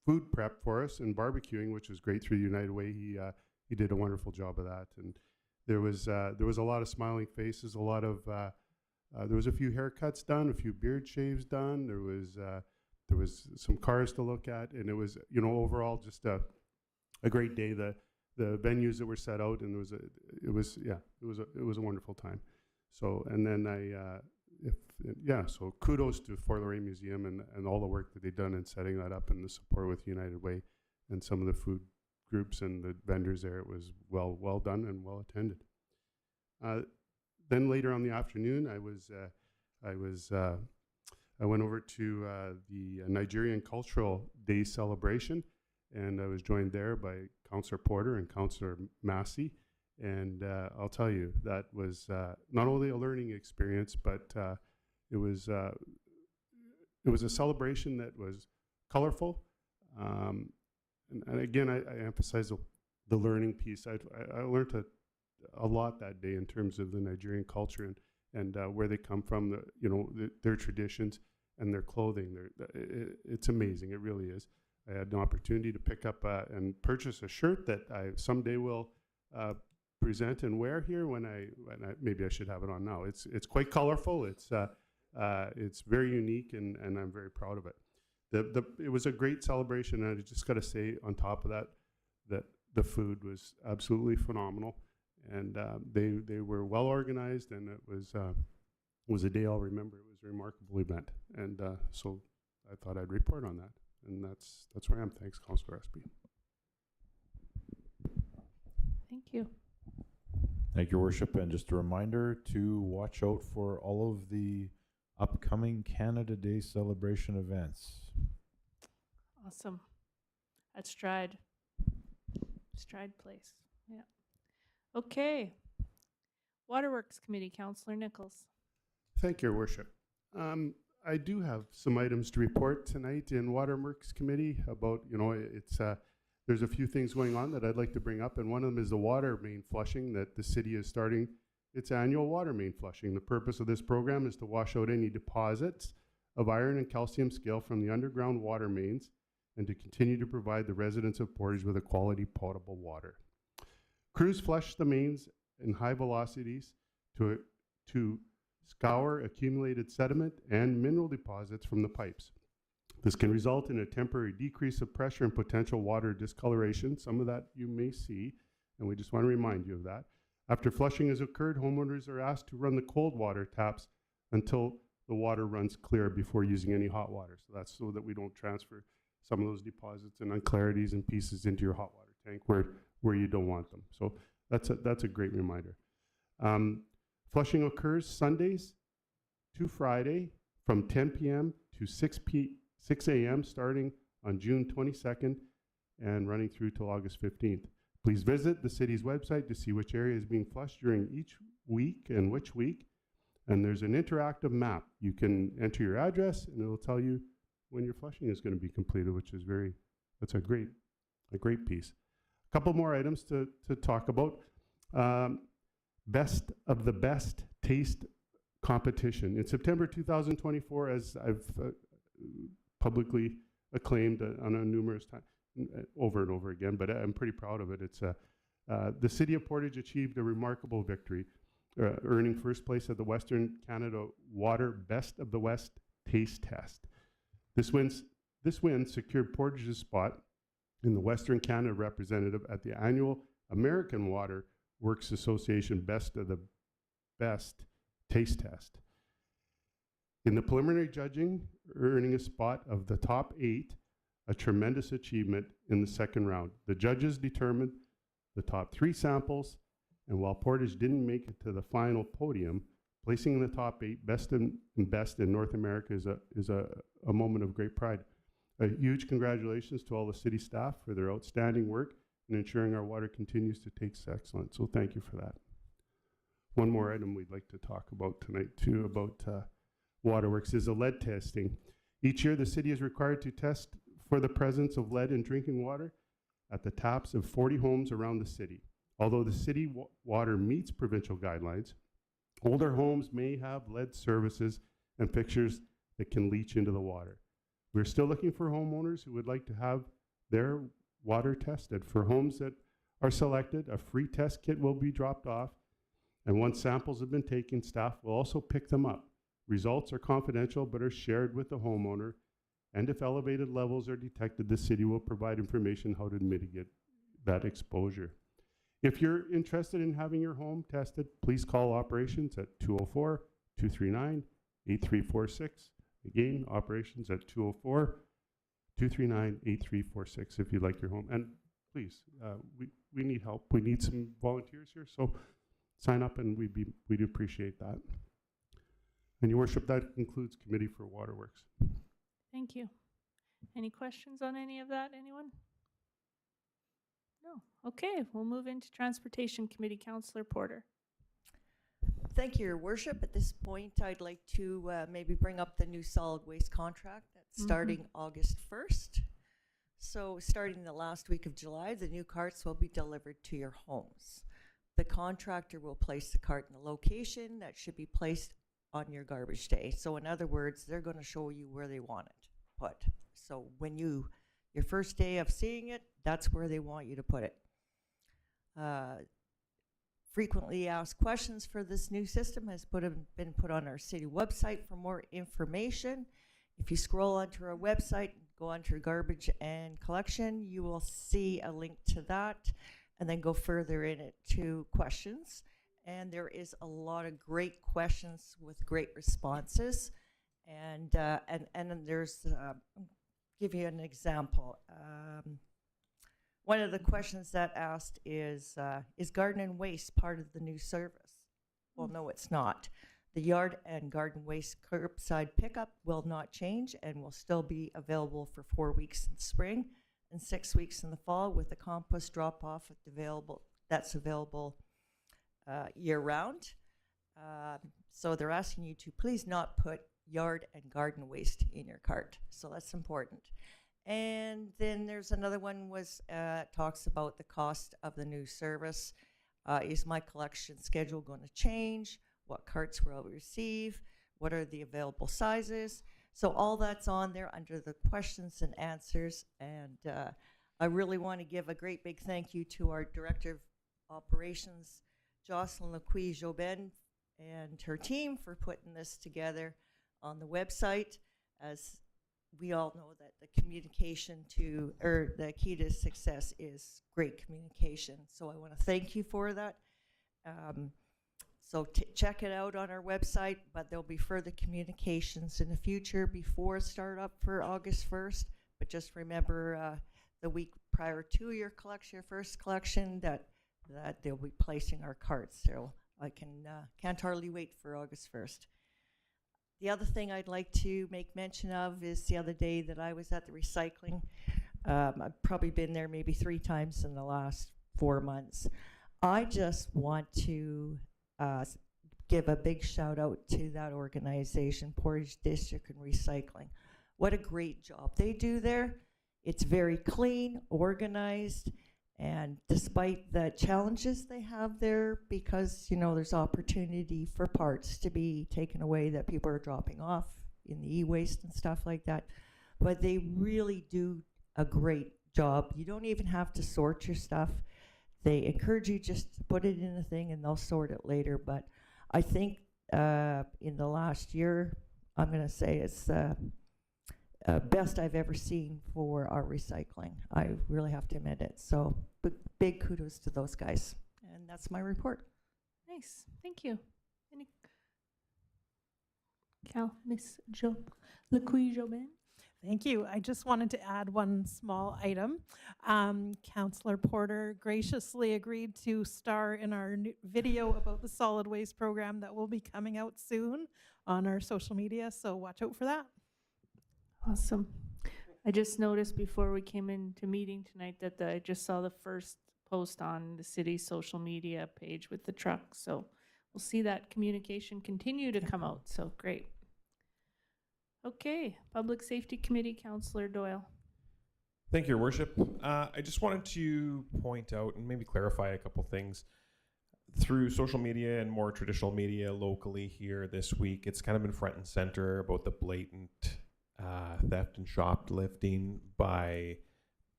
food prep for us and barbecuing, which was great through the United Way. He did a wonderful job of that, and there was a lot of smiling faces, a lot of there was a few haircuts done, a few beard shaves done. There was some cars to look at, and it was, overall just a great day. The venues that were set out, and it was a wonderful time. So, and then so kudos to Fort Lorraine Museum and all the work that they've done in setting that up, and the support with United Way and some of the food groups and the vendors there. It was well done and well attended. Then later on the afternoon, I went over to the Nigerian Cultural Day celebration, and I was joined there by Councillor Porter and Councillor Massey. And I'll tell you, that was not only a learning experience, but it was a celebration that was colorful, and again, I emphasize the learning piece. I learned a lot that day in terms of the Nigerian culture and where they come from, their traditions and their clothing. It's amazing. It really is. I had an opportunity to pick up and purchase a shirt that I someday will present and wear here when I maybe I should have it on now. It's quite colorful. It's very unique, and I'm very proud of it. It was a great celebration, and I just got to say on top of that the food was absolutely phenomenal, and they were well organized, and it was a day I'll remember. It was a remarkable event, and so I thought I'd report on that, and that's where I am. Thanks, Councillor Espy. Thank you. Thank you, Worship. And just a reminder to watch out for all of the upcoming Canada Day celebration events. Awesome. At Stride Place. Yeah. Okay. Waterworks Committee, Councillor Nichols. Thank you, Your Worship. I do have some items to report tonight in Waterworks Committee about, there's a few things going on that I'd like to bring up, and one of them is the water main flushing that the city is starting its annual water main flushing. The purpose of this program is to wash out any deposits of iron and calcium scale from the underground water mains and to continue to provide the residents of Portage with a quality potable water. Crews flush the mains in high velocities to scour accumulated sediment and mineral deposits from the pipes. This can result in a temporary decrease of pressure and potential water discoloration. Some of that you may see, and we just want to remind you of that. After flushing has occurred, homeowners are asked to run the cold water taps until the water runs clear before using any hot water. So that's so that we don't transfer some of those deposits and unclarities and pieces into your hot water tank where you don't want them. So that's a great reminder. Flushing occurs Sundays to Friday from 10 p.m. to 6 a.m. starting on June 22nd and running through till August 15th. Please visit the city's website to see which area is being flushed during each week and which week. And there's an interactive map. You can enter your address and it'll tell you when your flushing is going to be completed, which is that's a great piece. A couple more items to talk about. Best of the Best Taste Competition. In September 2024, as I've publicly acclaimed on a numerous times, over and over again, but I'm pretty proud of it. It's the City of Portage achieved a remarkable victory, earning first place at the Western Canada Water Best of the West Taste Test. This win secured Portage's spot in the Western Canada representative at the annual American Water Works Association Best of the Best Taste Test. In the preliminary judging, earning a spot of the top 8, a tremendous achievement in the second round. The judges determined the top 3 samples, and while Portage didn't make it to the final podium, placing in the top 8 best in North America is a moment of great pride. A huge congratulations to all the city staff for their outstanding work in ensuring our water continues to taste excellent. So thank you for that. One more item we'd like to talk about tonight too about Waterworks is the lead testing. Each year the city is required to test for the presence of lead in drinking water at the taps of 40 homes around the city. Although the city water meets provincial guidelines, older homes may have lead services and fixtures that can leach into the water. We're still looking for homeowners who would like to have their water tested. For homes that are selected, a free test kit will be dropped off, and once samples have been taken, staff will also pick them up. Results are confidential but are shared with the homeowner, and if elevated levels are detected, the city will provide information how to mitigate that exposure. If you're interested in having your home tested, please call operations at 204-239-8346. Again, operations at 204-239-8346 if you'd like your home. And please, we need help. We need some volunteers here, so sign up and we'd appreciate that. And Your Worship, that concludes Committee for Waterworks. Thank you. Any questions on any of that, anyone? No. Okay, we'll move into Transportation Committee. Councillor Porter. Thank you, Your Worship. At this point, I'd like to maybe bring up the new solid waste contract that's starting August 1st. So starting the last week of July, the new carts will be delivered to your homes. The contractor will place the cart in a location that should be placed on your garbage day. So in other words, they're going to show you where they want it put. So when your first day of seeing it, that's where they want you to put it. Frequently asked questions for this new system has been put on our city website for more information. If you scroll onto our website, go onto garbage and collection, you will see a link to that, and then go further in it to questions. And there is a lot of great questions with great responses. And then there's, give you an example. One of the questions that asked is garden and waste part of the new service? Well, no, it's not. The yard and garden waste curbside pickup will not change and will still be available for 4 weeks in spring and 6 weeks in the fall, with the compost drop-off that's available year-round. So they're asking you to please not put yard and garden waste in your cart. So that's important. And then there's another one talks about the cost of the new service. Is my collection schedule going to change? What carts will I receive? What are the available sizes? So all that's on there under the questions and answers. And I really want to give a great big thank you to our Director of Operations, Jocelyn Lequi-Jobin, and her team for putting this together on the website. As we all know that the key to success is great communication. So I want to thank you for that. So check it out on our website, but there'll be further communications in the future before startup for August 1st. But just remember the week prior to your collection, your first collection, that they'll be placing our carts. So I can't hardly wait for August 1st. The other thing I'd like to make mention of is the other day that I was at the recycling. I've probably been there maybe 3 times in the last 4 months. I just want to give a big shout out to that organization, Portage District and Recycling. What a great job they do there. It's very clean, organized, and despite the challenges they have there, because there's opportunity for parts to be taken away that people are dropping off in the e-waste and stuff like that, but they really do a great job. You don't even have to sort your stuff. They encourage you just to put it in a thing and they'll sort it later. But I think in the last year, I'm going to say it's best I've ever seen for our recycling. I really have to admit it. So big kudos to those guys. And that's my report. Nice. Thank you. Miss Lequi-Jobin. Thank you. I just wanted to add one small item. Councillor Porter graciously agreed to star in our new video about the solid waste program that will be coming out soon on our social media, so watch out for that. Awesome. I just noticed before we came into meeting tonight that I just saw the first post on the city's social media page with the truck. So we'll see that communication continue to come out. So great. Okay, Public Safety Committee, Councillor Doyle. Thank you, Your Worship. I just wanted to point out and maybe clarify a couple things. Through social media and more traditional media locally here this week, it's kind of been front and center about the blatant theft and shoplifting by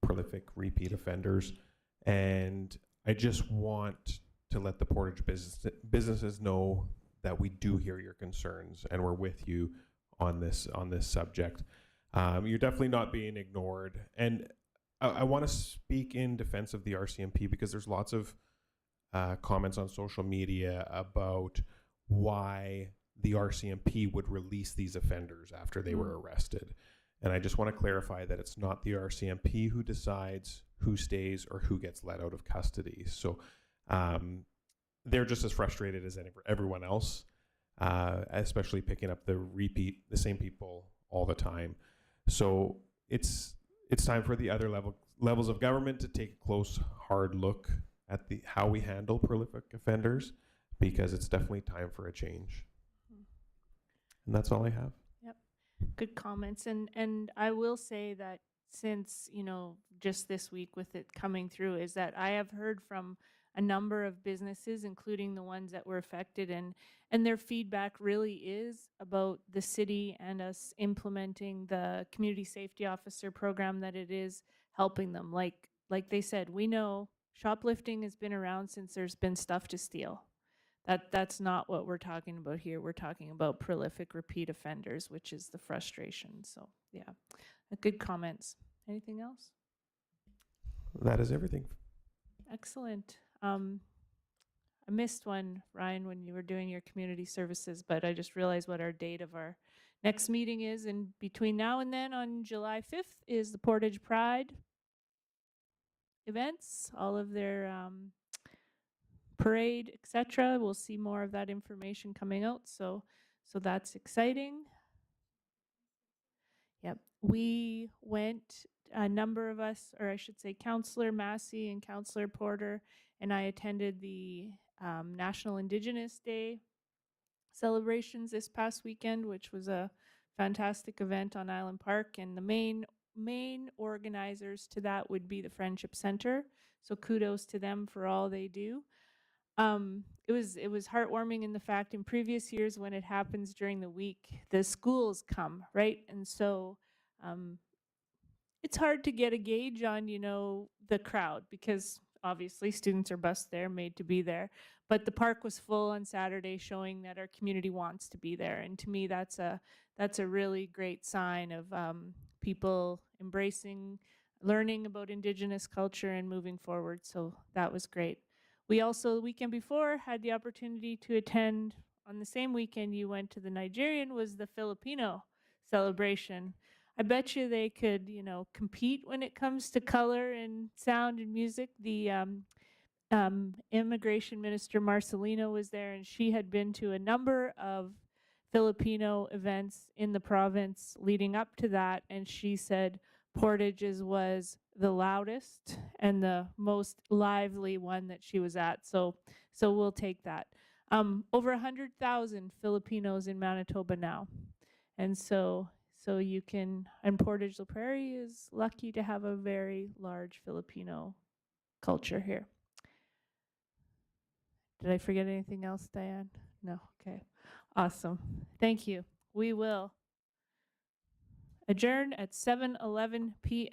prolific repeat offenders. And I just want to let the Portage businesses know that we do hear your concerns and we're with you on this subject. You're definitely not being ignored. And I want to speak in defense of the RCMP because there's lots of comments on social media about why the RCMP would release these offenders after they were arrested. And I just want to clarify that it's not the RCMP who decides who stays or who gets let out of custody. So they're just as frustrated as everyone else, especially picking up the same people all the time. So it's time for the other levels of government to take a close, hard look at how we handle prolific offenders, because it's definitely time for a change. And that's all I have. Yep. Good comments. And I will say that since, you know, just this week with it coming through is that I have heard from a number of businesses, including the ones that were affected, and their feedback really is about the city and us implementing the community safety officer program, that it is helping them. Like they said, we know shoplifting has been around since there's been stuff to steal. That's not what we're talking about here. We're talking about prolific repeat offenders, which is the frustration. So yeah, good comments. Anything else? That is everything. Excellent. I missed one, Ryan, when you were doing your community services, but I just realized what our date of our next meeting is. And between now and then, on July 5th, is the Portage Pride events, all of their parade, etc. We'll see more of that information coming out. So that's exciting. Yep. We went, a number of us, or I should say Councillor Massey and Councillor Porter, and I attended the National Indigenous Day celebrations this past weekend, which was a fantastic event on Island Park. And the main organizers to that would be the Friendship Center. So kudos to them for all they do. It was heartwarming in the fact in previous years when it happens during the week, the schools come, right? And so it's hard to get a gauge on, you know, the crowd, because obviously students are bused there, made to be there. But the park was full on Saturday, showing that our community wants to be there. And to me, that's a really great sign of people embracing, learning about Indigenous culture and moving forward. So that was great. We also, the weekend before, had the opportunity to attend, on the same weekend you went to the Nigerian, was the Filipino celebration. I bet you they could, you know, compete when it comes to color and sound and music. The Immigration Minister Marcelino was there, and she had been to a number of Filipino events in the province leading up to that, and she said Portage's was the loudest and the most lively one that she was at. So we'll take that. Over 100,000 Filipinos in Manitoba now, and so you can, and Portage la Prairie is lucky to have a very large Filipino culture here. Did I forget anything else, Diane? No. Okay. Awesome. Thank you. We will adjourn at 7:11 p.m.